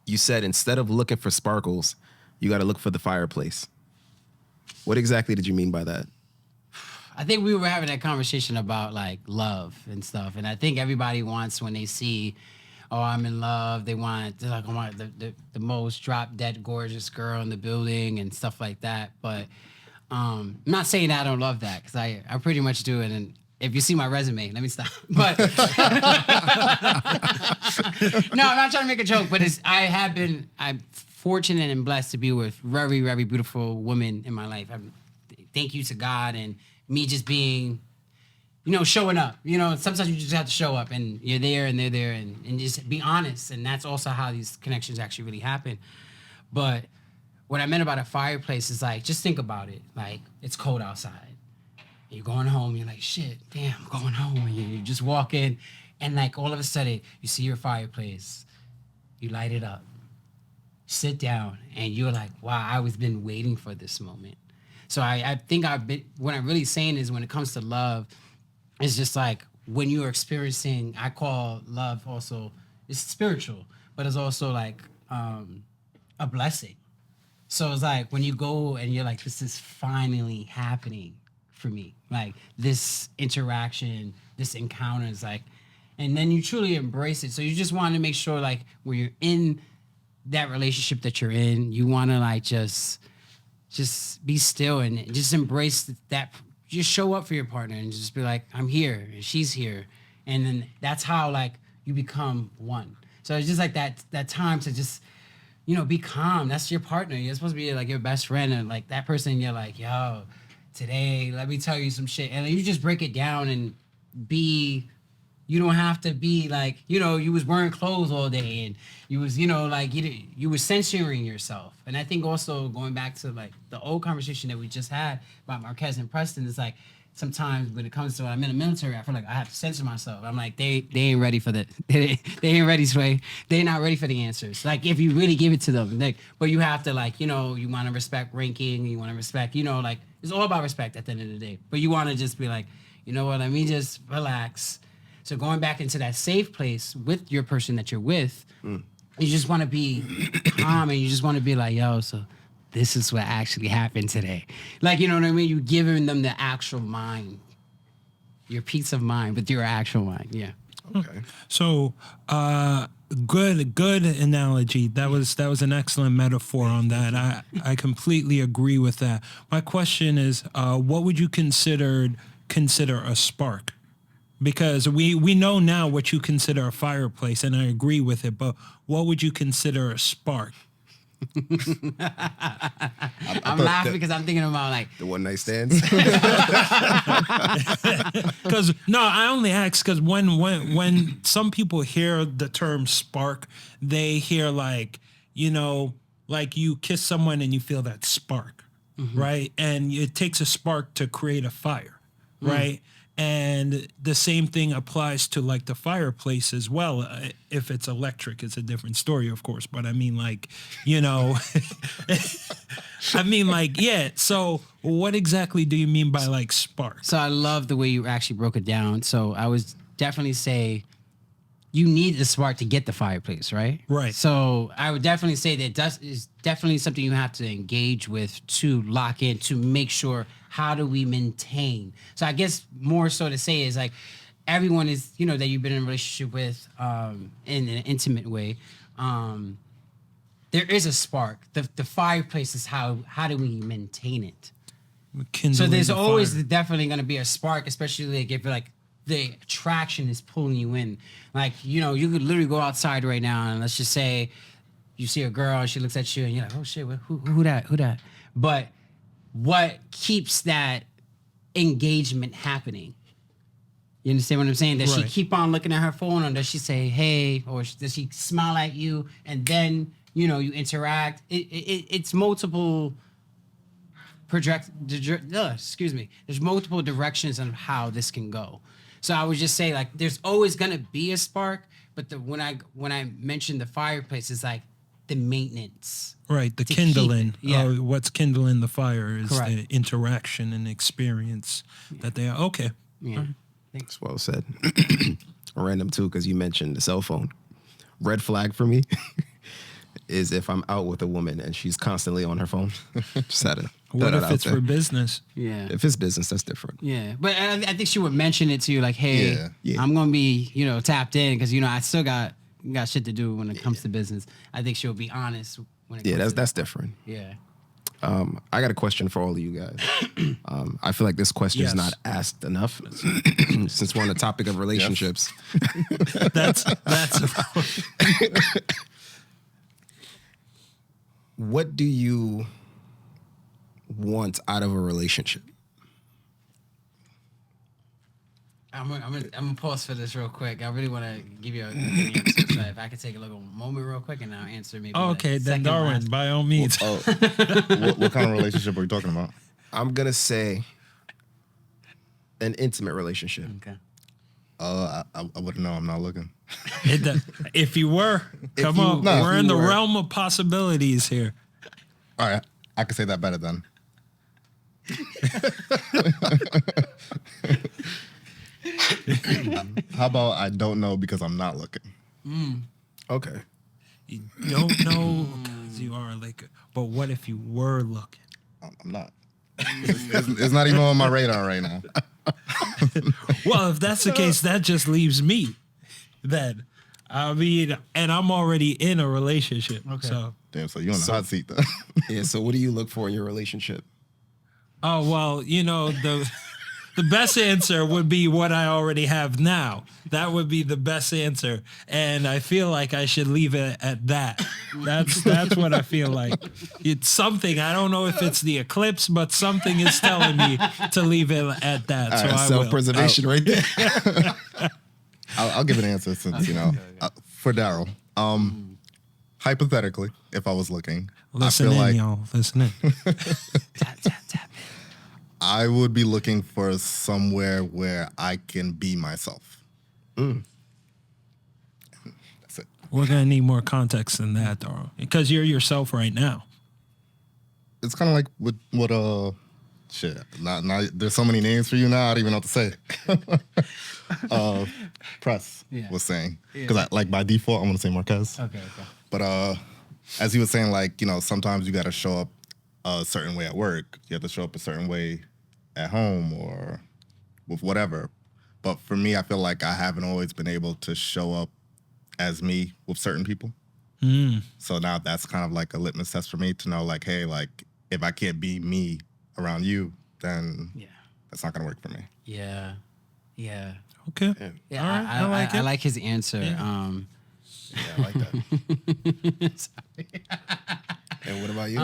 you said, instead of looking for sparkles, you got to look for the fireplace. What exactly did you mean by that? I think we were having that conversation about like love and stuff. And I think everybody wants, when they see, oh, I'm in love, I want the most drop dead gorgeous girl in the building and stuff like that. But I'm not saying that I don't love that, because I pretty much do it. And if you see my resume, let me stop. But no, I'm not trying to make a joke, but I'm fortunate and blessed to be with very, very beautiful women in my life. Thank you to God, and me just being showing up. Sometimes you just have to show up, and you're there, and they're there, and just be honest. And that's also how these connections actually really happen. But what I meant about a fireplace is like, just think about it. Like, it's cold outside. You're going home. You're like, shit, damn, I'm going home. And you just walk in, and like all of a sudden, you see your fireplace. You light it up. Sit down, and you're like, wow, I was been waiting for this moment. So I think what I'm really saying is when it comes to love, it's just like when you're experiencing, I call love also, it's spiritual, but it's also like a blessing. So it's like when you go and you're like, this is finally happening for me. Like this interaction, this encounter is like, and then you truly embrace it. So you just want to make sure like when you're in that relationship that you're in, you want to like just be still and just embrace that. Just show up for your partner and just be like, I'm here and she's here. And then that's how like you become one. So it's just like that time to just, be calm. That's your partner. You're supposed to be like your best friend, and like that person, you're like, yo, today, let me tell you some shit. And then you just break it down and you don't have to be like, you was wearing clothes all day and you was, like you were censoring yourself. And I think also going back to like the old conversation that we just had about Marquez and Preston, is like sometimes when it comes to when I'm in the military, I feel like I have to censor myself. I'm like, they ain't ready for that. They ain't ready, Sway. They're not ready for the answers. Like if you really give it to them, but you have to like, you want to respect ranking, you want to respect, like it's all about respect at the end of the day. But you want to just be like, you know what, let me just relax. So going back into that safe place with your person that you're with, you just want to be calm and you just want to be like, yo, so this is what actually happened today. Like, you know what I mean? You're giving them the actual mind, your peace of mind with your actual mind. Yeah. Okay. So, good analogy. That was an excellent metaphor on that. I completely agree with that. My question is, what would you consider a spark? Because we know now what you consider a fireplace, and I agree with it, but what would you consider a spark? I'm laughing because I'm thinking about like The one night stands. Because no, I only ask because when some people hear the term spark, they hear like, like you kiss someone and you feel that spark, right? And it takes a spark to create a fire, right? And the same thing applies to like the fireplace as well. If it's electric, it's a different story, of course. But I mean, like, yeah. So what exactly do you mean by like spark? So I love the way you actually broke it down. So I would definitely say you need the spark to get the fireplace, right? Right. So I would definitely say that is definitely something you have to engage with to lock in, to make sure how do we maintain. So I guess more so to say is like everyone is, that you've been in a relationship with in an intimate way. There is a spark. The fireplace is how do we maintain it? So there's always definitely going to be a spark, especially like if like the attraction is pulling you in. Like, you could literally go outside right now and let's just say you see a girl and she looks at you and you're like, oh shit, who that? But what keeps that engagement happening? You understand what I'm saying? Does she keep on looking at her phone, or does she say, hey, or does she smile at you and then, you interact? It's multiple there's multiple directions on how this can go. So I would just say like there's always gonna be a spark, but when I mentioned the fireplace, it's like the maintenance. Right, the kindling. Yeah. What's kindling the fire is Correct. the interaction and experience that they are. Okay. Yeah. That's well said. Random too, because you mentioned the cell phone. Red flag for me is if I'm out with a woman and she's constantly on her phone. Just had to What if it's for business? Yeah. If it's business, that's different. Yeah. But I think she would mention it to you like, hey, Yeah. I'm going to be, tapped in because, I still got shit to do when it comes to business. I think she'll be honest when it comes to that's different. Yeah. I got a question for all of you guys. I feel like this question is not asked enough since we're on the topic of relationships. That's What do you want out of a relationship? I'm gonna pause for this real quick. I really want to give you a good answer. So if I could take a little moment real quick and I'll answer maybe. Okay, the then second Darwin, last. by all means. Oh, what kind of relationship are we talking about? I'm gonna say an intimate relationship. Okay. I wouldn't know. I'm not looking. If you were, come on, no, we're if in you the were. realm of possibilities here. All right, I can say that better then. How about I don't know because I'm not looking? Okay. You don't know because you are like, but what if you were looking? I'm not. It's not even on my radar right now. Well, if that's the case, that just leaves me. Then, I mean, and I'm already in a relationship. Okay. So, Damn, so you're on the hot seat then. Yeah. So what do you look for in your relationship? oh well, the best answer would be what I already have now. That would be the best answer, and I feel like I should leave it at that. That's what I feel like. It's something. I don't know if it's the eclipse, but something is telling me to leave it at that. All So right, I will. self-preservation right there. I'll give an answer since for Daryl. Hypothetically, if I was looking, Listen I feel in, like y'all. Listen in. Tap tap tap. I would be looking for somewhere where I can be myself. That's it. We're gonna need more context than that, though, because you're yourself right now. It's kind of like with what shit. Not there's so many names for you now. I don't even know what to say. Press was saying because I like by default I'm gonna say Marquez. Okay. But as he was saying, like sometimes you got to show up a certain way at work. You have to show up a certain way at home or with whatever. But for me, I feel like I haven't always been able to show up as me with certain people. So now that's kind of like a litmus test for me to know, like, hey, like if I can't be me around you, then that's not gonna work for me. Yeah. Okay. Yeah, All right. I like I it. like his answer. Yeah, I like that. And what about you?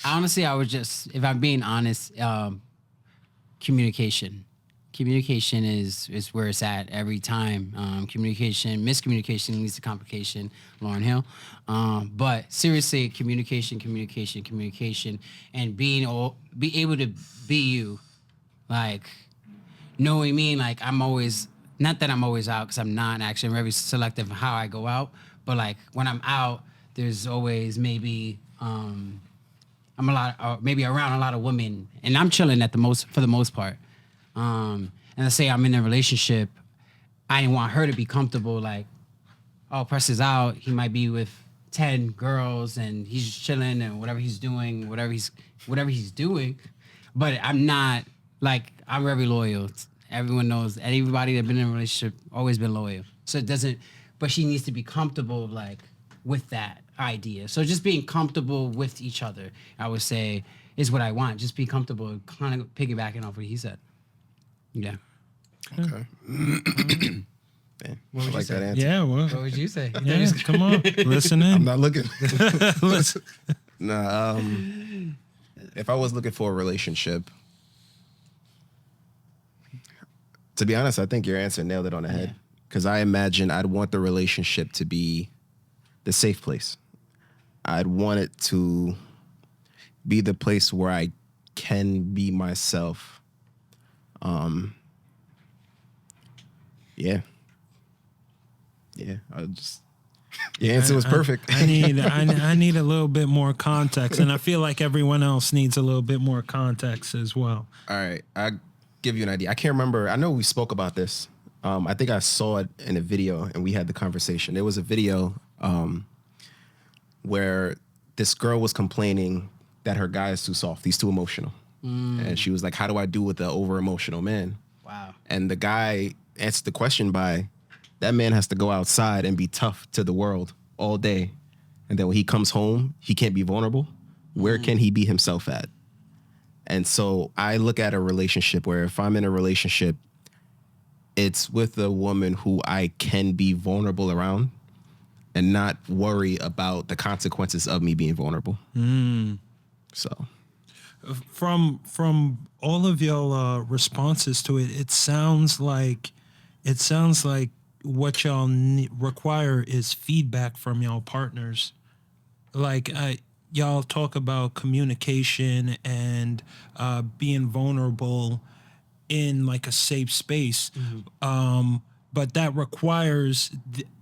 Honestly, I would just, if I'm being honest, communication. Communication is where it's at every time. Miscommunication leads to complication. Lauryn Hill. But seriously, communication, and be able to be you, like knowing me. Like I'm always, not that I'm always out because I'm not actually. I'm very selective in how I go out. But like when I'm out, there's always maybe I'm maybe around a lot of women, and I'm chilling for the most part. And let's say I'm in a relationship, I didn't want her to be comfortable. Like, oh, Press is out. He might be with 10 girls, and he's just chilling and whatever he's doing. But I'm not like I'm very loyal. Everyone knows. Everybody that's been in a relationship always been loyal. So it doesn't. But she needs to be comfortable like with that idea. So just being comfortable with each other, I would say, is what I want. Just be comfortable. Kind of piggybacking off what he said. Yeah. Okay. Damn, I like that answer. Yeah. Well. What would you say? Yeah, come on. Listen in. I'm not looking. Listen. Nah. If I was looking for a relationship, to be honest, I think your answer nailed it on the head. Because I imagine I'd want the relationship to be the safe place. I'd want it to be the place where I can be myself. I just your answer was perfect. I need a little bit more context, and I feel like everyone else needs a little bit more context as well. All right, I give you an idea. I can't remember. I know we spoke about this. I think I saw it in a video, and we had the conversation. There was a video where this girl was complaining that her guy is too soft. He's too emotional, and she was like, "How do I do with the over emotional man?" Wow. And the guy answered the question by, "That man has to go outside and be tough to the world all day, and then when he comes home, he can't be vulnerable. Where can he be himself at?" And so I look at a relationship where if I'm in a relationship, it's with a woman who I can be vulnerable around and not worry about the consequences of me being vulnerable. So from all of your responses to it, it sounds like what y'all require is feedback from y'all partners. Like y'all talk about communication and being vulnerable in like a safe space. But that requires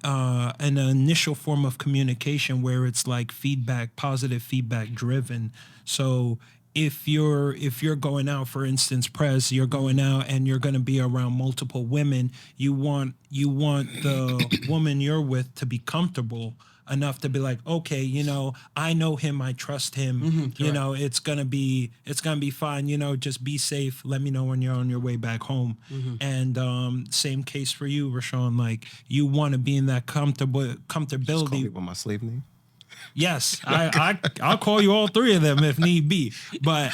an initial form of communication where it's like feedback, positive feedback driven. So if you're going out, for instance, Prez, you're going out and you're going to be around multiple women, you want the woman you're with to be comfortable enough to be like, okay, I know him, I trust him, it's gonna be fine, just be safe, let me know when you're on your way back home. And same case for you, Rashawn, like you want to be in that comfortability. Just call me by my slave name. Yes, I'll call you all three of them if need be, but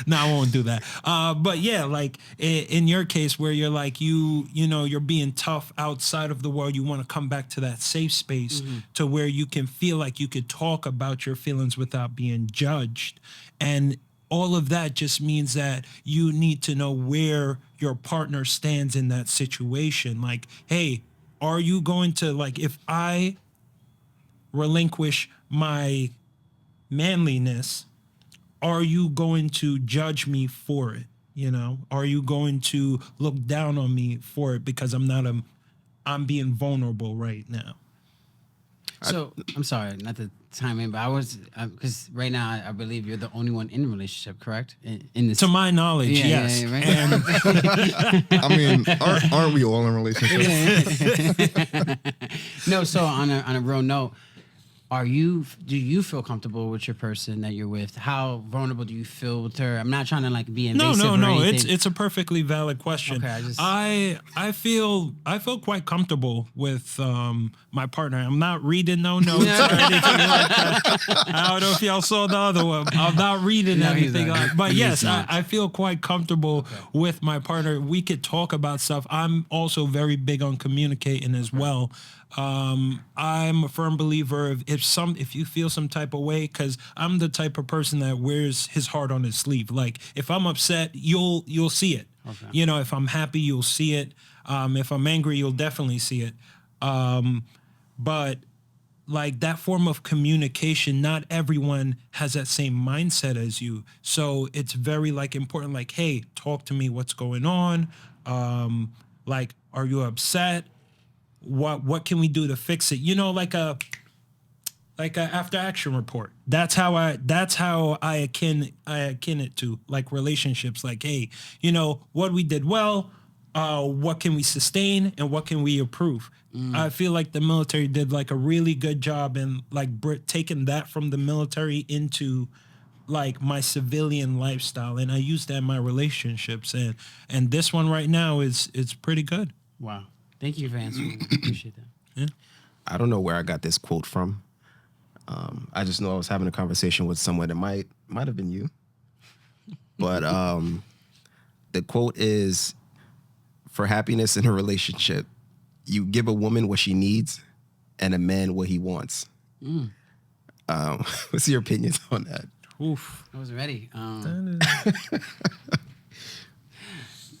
no, I won't do that. But yeah, like in your case where you're like you're being tough outside of the world, you want to come back to that safe space to where you can feel like you could talk about your feelings without being judged, and all of that just means that you need to know where your partner stands in that situation. Like, hey, are you going to, like, if I relinquish my manliness, are you going to judge me for it? Are you going to look down on me for it because I'm being vulnerable right now? So I'm sorry, not to chime in, but I was because right now I believe you're the only one in a relationship, correct? In this, To my knowledge, yes. right? And I mean, aren't we all in relationships? No, so on a real note, do you feel comfortable with your person that you're with? How vulnerable do you feel with her? I'm not trying to like be invasive. No. Or anything. It's a perfectly valid question. Okay, I feel quite comfortable with my partner. I'm not reading no notes or anything like that. I don't know if y'all saw the other one. I'm not reading anything like. But yes, I feel quite comfortable with my partner. We could talk about stuff. I'm also very big on communicating as well. I'm a firm believer of if you feel some type of way, because I'm the type of person that wears his heart on his sleeve. Like if I'm upset, you'll see it. Okay. If I'm happy, you'll see it. If I'm angry, you'll definitely see it. But like that form of communication, not everyone has that same mindset as you. So it's very like important. Like, hey, talk to me. What's going on? Like, are you upset? What can we do to fix it? Like a after action report. That's how I akin it to like relationships. Like, hey, what we did well, what can we sustain, and what can we improve? I feel like the military did like a really good job in like taking that from the military into like my civilian lifestyle, and I use that in my relationships, and this one right now is pretty good. Wow. Thank you for answering. I appreciate that. Yeah. I don't know where I got this quote from. I just know I was having a conversation with someone that might have been you. But the quote is, for happiness in a relationship, you give a woman what she needs and a man what he wants. What's your opinions on that? Oof. I was ready.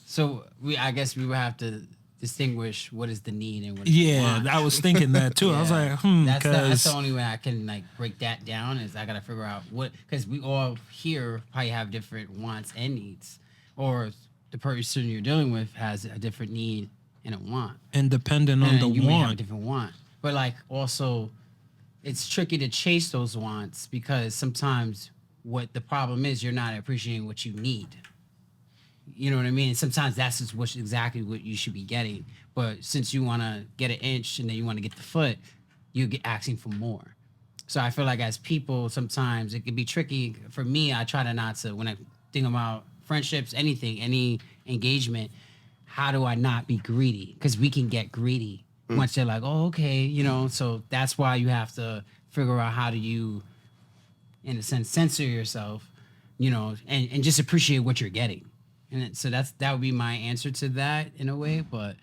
So I guess we would have to distinguish what is the need and what is the want. I was thinking that too. I was like, that's the only way I can like break that down is I gotta figure out what, because we all here probably have different wants and needs, or the person you're dealing with has a different need and a want, and depending on the you may have a want, different want. But like also, it's tricky to chase those wants because sometimes what the problem is, you're not appreciating what you need. You know what I mean? Sometimes that's just exactly what you should be getting. But since you want to get an inch and then you want to get the foot, you get asking for more. So I feel like as people, sometimes it can be tricky. For me, I try to not to, when I think about friendships, anything, any engagement, how do I not be greedy? Because we can get greedy once they're like, oh, okay, so that's why you have to figure out how do you, in a sense, censor yourself, and just appreciate what you're getting. And so that would be my answer to that in a way, but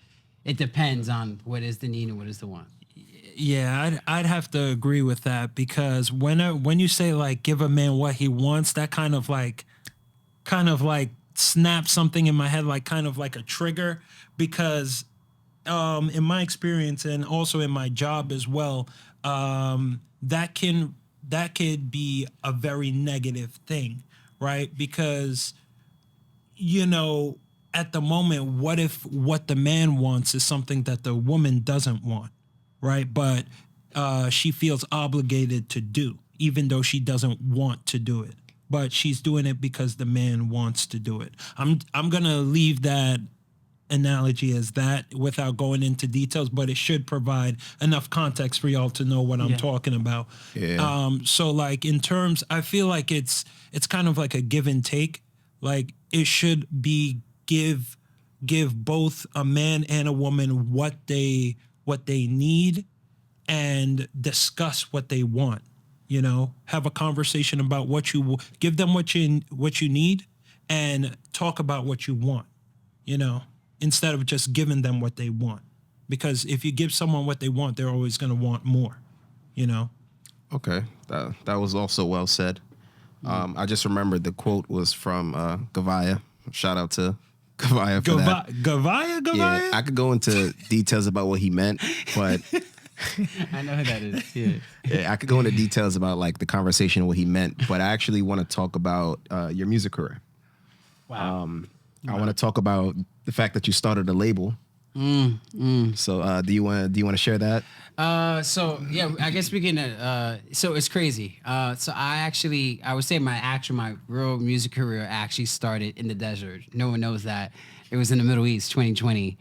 it depends on what is the need and what is the want. Yeah, I'd have to agree with that because when you say like give a man what he wants, that kind of like snaps something in my head, like kind of like a trigger, because in my experience and also in my job as well, that could be a very negative thing, right? Because at the moment, what if what the man wants is something that the woman doesn't want, right? But she feels obligated to do, even though she doesn't want to do it. But she's doing it because the man wants to do it. I'm gonna leave that analogy as that without going into details, but it should provide enough context for y'all to know what I'm talking about. Yeah. So like in terms, I feel like it's kind of like a give and take. Like it should be give both a man and a woman what they need and discuss what they want. Have a conversation about give them what you need and talk about what you want, instead of just giving them what they want. Because if you give someone what they want, they're always going to want more, Okay, that was also well said. I just remembered the quote was from Gavaya. Shout out to Gavaya for that. Gavaya? Yeah, I could go into details about what he meant, but I know who that is. Yeah. yeah, I could go into details about like the conversation, what he meant. But I actually want to talk about your music career. Wow. I want to talk about the fact that you started a label. So do you want to share that? So yeah, I guess we can. So it's crazy. So I would say my real music career actually started in the desert. No one knows that. It was in the Middle East, 2020.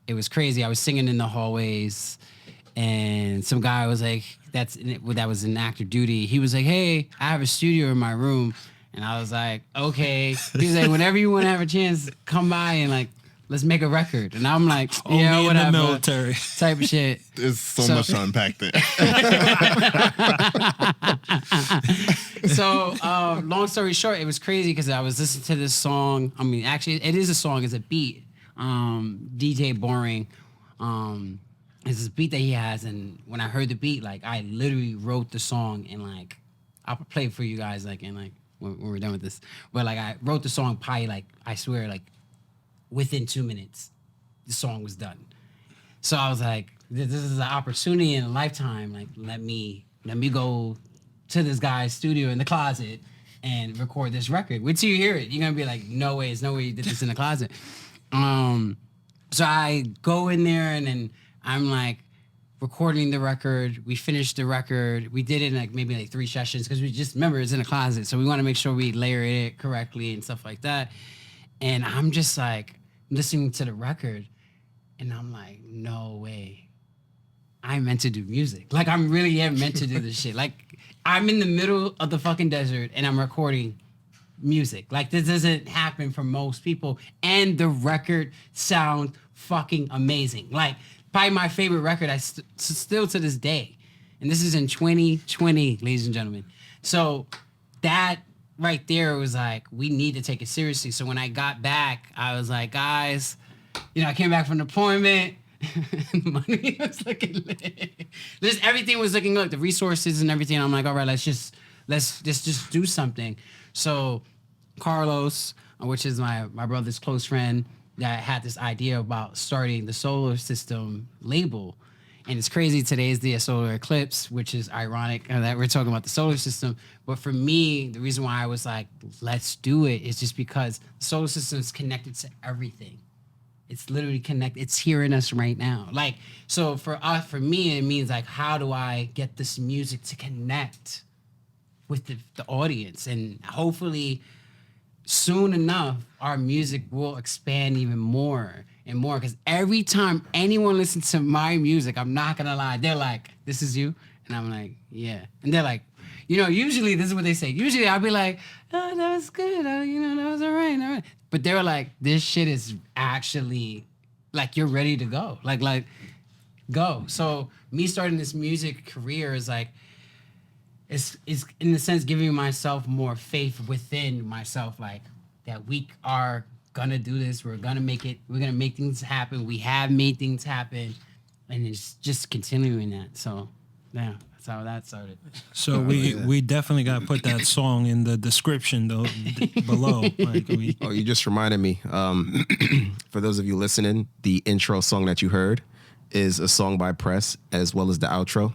It was crazy. I was singing in the hallways, and some guy was like, that was an active duty. He was like, "Hey, I have a studio in my room," and I was like, "Okay." He was like, "Whenever you want to have a chance, come by and like." Let's make a record. And I'm like, yeah, Only whatever. in the military. Type of shit. There's so much to unpack there. So, long story short, it was crazy because I was listening to this song. I mean, actually, it is a song. It's a beat. DJ Boring. It's this beat that he has. And when I heard the beat, like, I literally wrote the song and, like, I'll play it for you guys, like, and, like, when we're done with this. But, like, I wrote the song probably, like, I swear, like, within 2 minutes, the song was done. So I was like, this is an opportunity in a lifetime. Like, let me go to this guy's studio in the closet and record this record. Wait till you hear it. You're going to be like, no way, there's no way you did this in the closet. So I go in there and then I'm like recording the record. We finished the record. We did it in like maybe like 3 sessions because we just, remember, it's in a closet. So we want to make sure we layer it correctly and stuff like that. And I'm just like listening to the record and I'm like, no way. I'm meant to do music. Like, I'm really am meant to do this shit. Like, I'm in the middle of the fucking desert and I'm recording music. Like, this doesn't happen for most people. And the record sounds fucking amazing. Like, probably my favorite record still to this day. And this is in 2020, ladies and gentlemen. So that right there was like, we need to take it seriously. So when I got back, I was like, guys, I came back from deployment. Money was looking lit. Everything was looking good. The resources and everything. I'm like, all right, let's just do something. So Carlos, which is my brother's close friend, that had this idea about starting the solar system label. And it's crazy, today is the solar eclipse, which is ironic that we're talking about the solar system. But for me, the reason why I was like, let's do it is just because the solar system is connected to everything. It's literally connected. It's hearing us right now. Like, so for me, it means like, how do I get this music to connect with the audience? And hopefully soon enough, our music will expand even more and more. Because every time anyone listens to my music, I'm not gonna lie, they're like, "This is you," and I'm like, "Yeah." And they're like, usually this is what they say. Usually I'll be like, "Oh, that was good. Oh, that was all right." But they were like, "This shit is actually like, you're ready to go. Like, go." So me starting this music career is like, is in the sense giving myself more faith within myself, like that we are gonna do this. We're gonna make it. We're gonna make things happen. We have made things happen. and it's just continuing that. So yeah, that's how that started. So we definitely got to put that song in the description though below. Like Oh, you just reminded me. For those of you listening, the intro song that you heard is a song by Press, as well as the outro.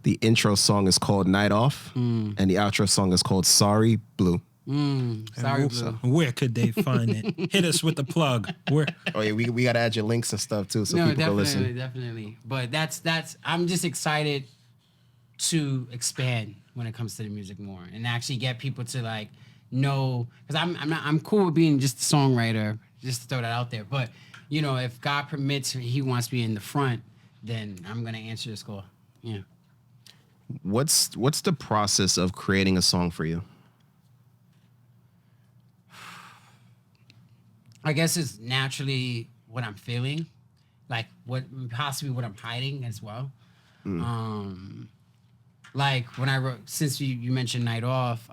The intro song is called Night Off, and the outro song is called Sorry Blue. Sorry, Blue. where could they find it? Hit us with the plug. Where? Oh yeah, we got to add your links and stuff too, so No, people can listen. definitely. But that's. I'm just excited to expand when it comes to the music more and actually get people to like know, because I'm cool with being just a songwriter, just to throw that out there. But you know, if God permits, He wants me in the front, then I'm gonna answer this call. Yeah. What's the process of creating a song for you? I guess it's naturally what I'm feeling, like what possibly what I'm hiding as well. Like when I wrote, since you mentioned Night Off,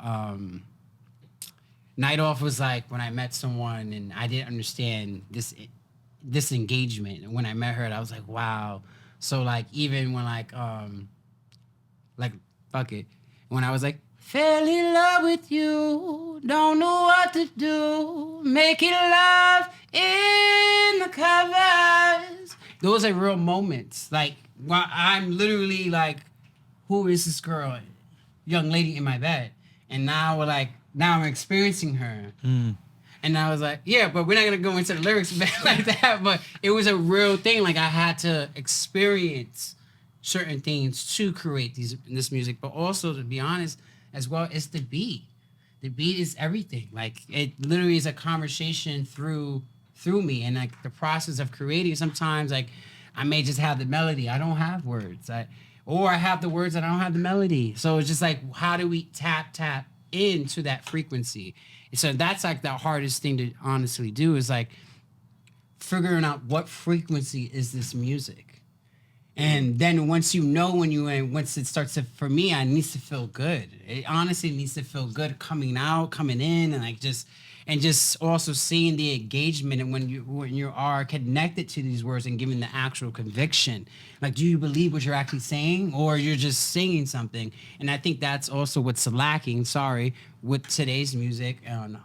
Night Off was like when I met someone and I didn't understand this engagement. And when I met her, I was like, wow. So like even when like fuck it, when I was like, fell in love with you, don't know what to do, making love in the covers. Those are real moments. Like I'm literally like, who is this girl, young lady in my bed? And now I'm experiencing her. And I was like, yeah, but we're not gonna go into the lyrics like that. But it was a real thing. Like I had to experience certain things to create this music. But also, to be honest, as well, it's the beat. The beat is everything. Like it literally is a conversation through me, and like the process of creating. Sometimes like I may just have the melody. I don't have words. Or I have the words and I don't have the melody. So it's just like, how do we tap into that frequency? And so that's like the hardest thing to honestly do, is like figuring out what frequency is this music. And then once you know once it starts to, for me, it needs to feel good. It honestly needs to feel good coming out, coming in, and like just also seeing the engagement, and when you are connected to these words and giving the actual conviction. Like, do you believe what you're actually saying, or you're just singing something? And I think that's also what's lacking, with today's music. And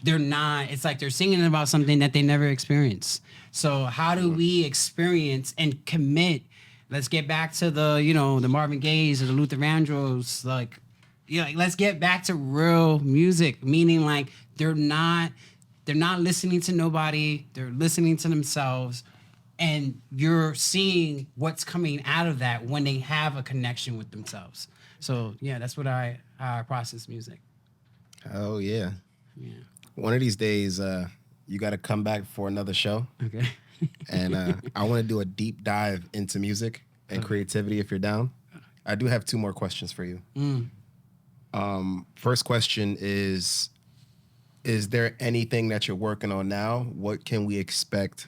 they're not, it's like they're singing about something that they never experienced. So how do we experience and commit? Let's get back to the Marvin Gaye's or the Luther Vandross, like let's get back to real music, meaning like they're not listening to nobody, they're listening to themselves, and you're seeing what's coming out of that when they have a connection with themselves. So yeah, that's what how I process music. Oh yeah. Yeah. One of these days, you got to come back for another show. Okay. And I want to do a deep dive into music and creativity if you're down. I do have 2 more questions for you. First question is there anything that you're working on now? What can we expect?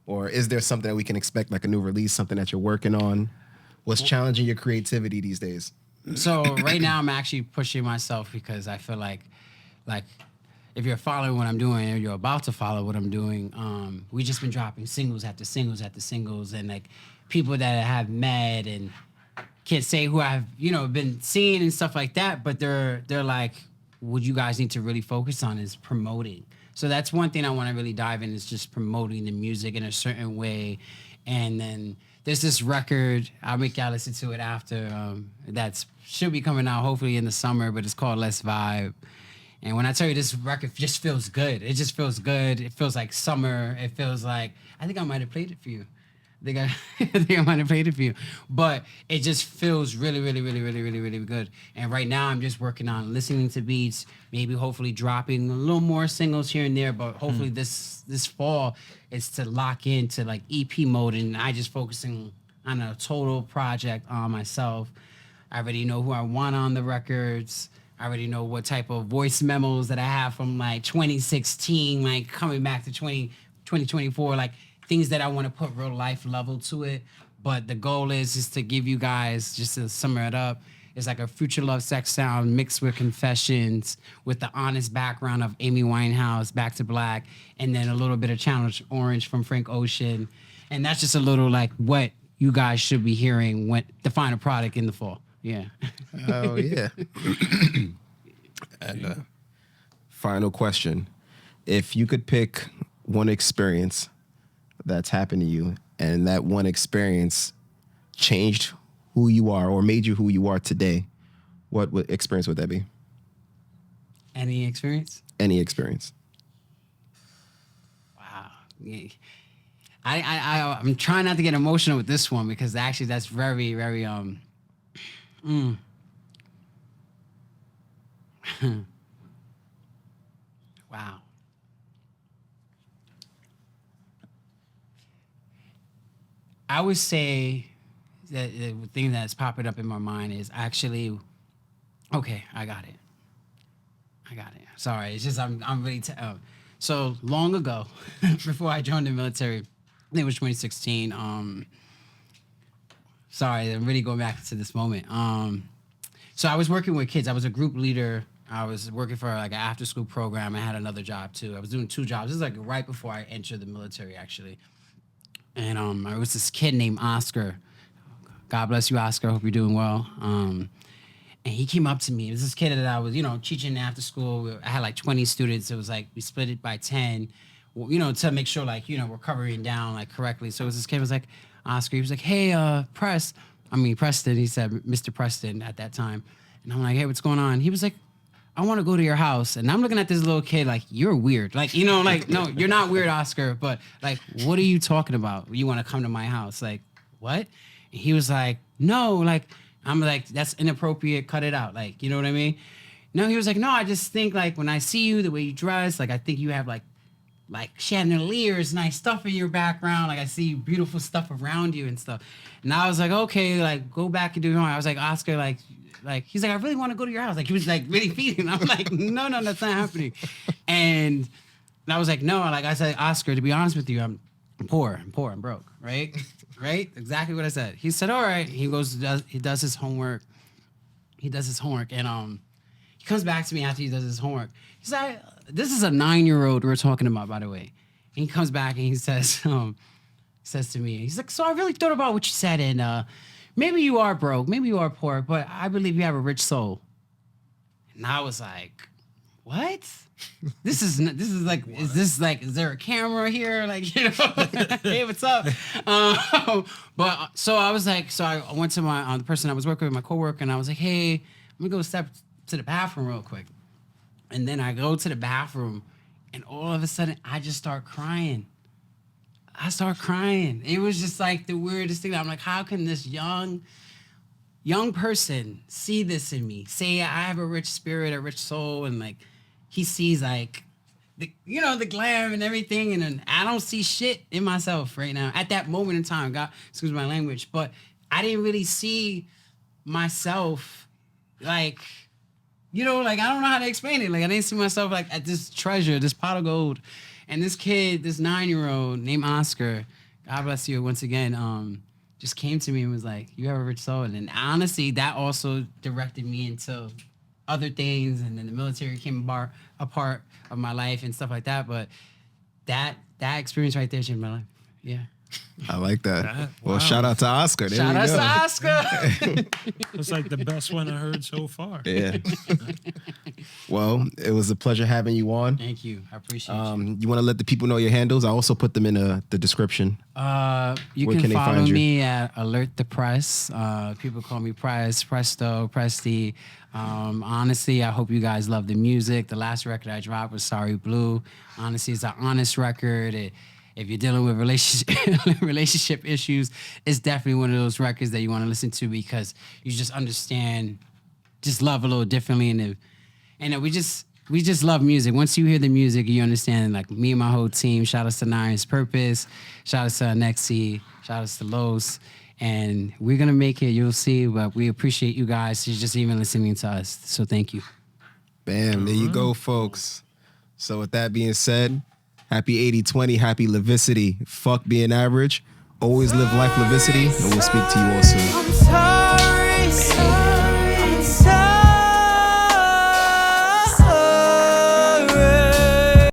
Or is there something that we can expect, like a new release, something that you're working on? What's challenging your creativity these days? So right now I'm actually pushing myself, because I feel like if you're following what I'm doing, or you're about to follow what I'm doing, we just been dropping singles after singles after singles, and like people that I have met and can't say who I've been seeing and stuff like that, but they're like, what you guys need to really focus on is promoting. So that's one thing I want to really dive in, is just promoting the music in a certain way. And then there's this record, I'll make y'all listen to it after, that's should be coming out hopefully in the summer, but it's called Let's Vibe. And when I tell you, this record just feels good. It just feels good. It feels like summer. It feels like, I think I might have played it for you. I think I might have played it for you. But it just feels really, really, really, really, really, really good. And right now I'm just working on listening to beats, maybe hopefully dropping a little more singles here and there, but hopefully this fall is to lock into like EP mode, and I just focusing on a total project on myself. I already know who I want on the records. I already know what type of voice memos that I have from like 2016, like coming back to 2024, like things that I want to put real life level to it. But the goal is just to give you guys, just to sum it up, it's like a Future Love Sex sound mixed with Confessions, with the honest background of Amy Winehouse, Back to Black, and then a little bit of Channel Orange from Frank Ocean. And that's just a little like what you guys should be hearing when the final product in the fall. Yeah. Oh yeah. And final question: if you could pick one experience that's happened to you, and that one experience changed who you are or made you who you are today, what experience would that be? Any experience? Any experience. Wow. Yeah. I'm trying not to get emotional with this one because actually that's very, very wow. I would say that the thing that's popping up in my mind is actually, okay, I got it. Sorry, it's just I'm really so long ago, before I joined the military, I think it was 2016. Sorry, I'm really going back to this moment. So I was working with kids. I was a group leader. I was working for like an after school program. I had another job too. I was doing 2 jobs. This is like right before I entered the military, actually. And there was this kid named Oscar. God bless you, Oscar. Hope you're doing well. And he came up to me. It was this kid that I was, teaching after school. I had like 20 students. It was like we split it by 10, to make sure like, we're covering down like correctly. So it was this kid was like, Oscar, he was like, hey, Preston. He said, Mr. Preston at that time. And I'm like, hey, what's going on? He was like, I want to go to your house. And I'm looking at this little kid like, you're weird. Like, like, no, you're not weird, Oscar. But like, what are you talking about? You want to come to my house? Like, what? And he was like, no, like, I'm like, that's inappropriate. Cut it out. Like, you know what I mean? No, he was like, no, I just think like when I see you, the way you dress, like I think you have like chandeliers, nice stuff in your background. Like I see beautiful stuff around you and stuff. And I was like, okay, like go back and do your own. I was like, Oscar, like he's like, I really want to go to your house. Like he was like really feeding. I'm like, no, that's not happening. And I was like, no, like I said, Oscar, to be honest with you, I'm poor, I'm broke, right? Right? Exactly what I said. He said, all right. He goes, he does his homework. And he comes back to me after he does his homework. He's like, this is a 9-year-old we're talking about, by the way. And he comes back and he says to me, he's like, so I really thought about what you said, and maybe you are broke, maybe you are poor, but I believe you have a rich soul. And I was like, what? This is like, what? Is there a camera here? Like, hey, what's up? But so I was like, so I went to my the person I was working with, my coworker, and I was like, hey, I'm gonna go step to the bathroom real quick. And then I go to the bathroom, and all of a sudden I just start crying. It was just like the weirdest thing. I'm like, how can this young person see this in me? Say I have a rich spirit, a rich soul, and like he sees like the glam and everything, and then I don't see shit in myself right now at that moment in time. God, excuse my language, but I didn't really see myself like, like I don't know how to explain it. Like I didn't see myself like at this treasure, this pot of gold, and this kid, this 9-year-old named Oscar, God bless you once again, just came to me and was like, you have a rich soul. And honestly, that also directed me into other things, and then the military came a part of my life and stuff like that. But that experience right there changed my life. Yeah. I like that. Well, shout out to Oscar. Shout out to Oscar. It's like the best one I heard so far. Yeah. Well, it was a pleasure having you on. Thank you. I appreciate you. You want to let the people know your handles? I also put them in the description. You can follow me at Alert the Press. People call me Press, Presto, Presty. Honestly, I hope you guys love the music. The last record I dropped was Sorry Blue. Honestly, it's an honest record. If you're dealing with relationship issues, it's definitely one of those records that you want to listen to because you just understand, just love a little differently, and we just love music. Once you hear the music, you understand. Like me and my whole team. Shout out to Nine's Purpose. Shout out to Nexi. Shout out to Los. And we're gonna make it. You'll see. But we appreciate you guys just even listening to us. So thank you. Bam. There you go, folks. So with that being said, happy 80-20, happy Levicity. Fuck being average. Always live life Levicity, and we'll speak to you all soon. I'm sorry.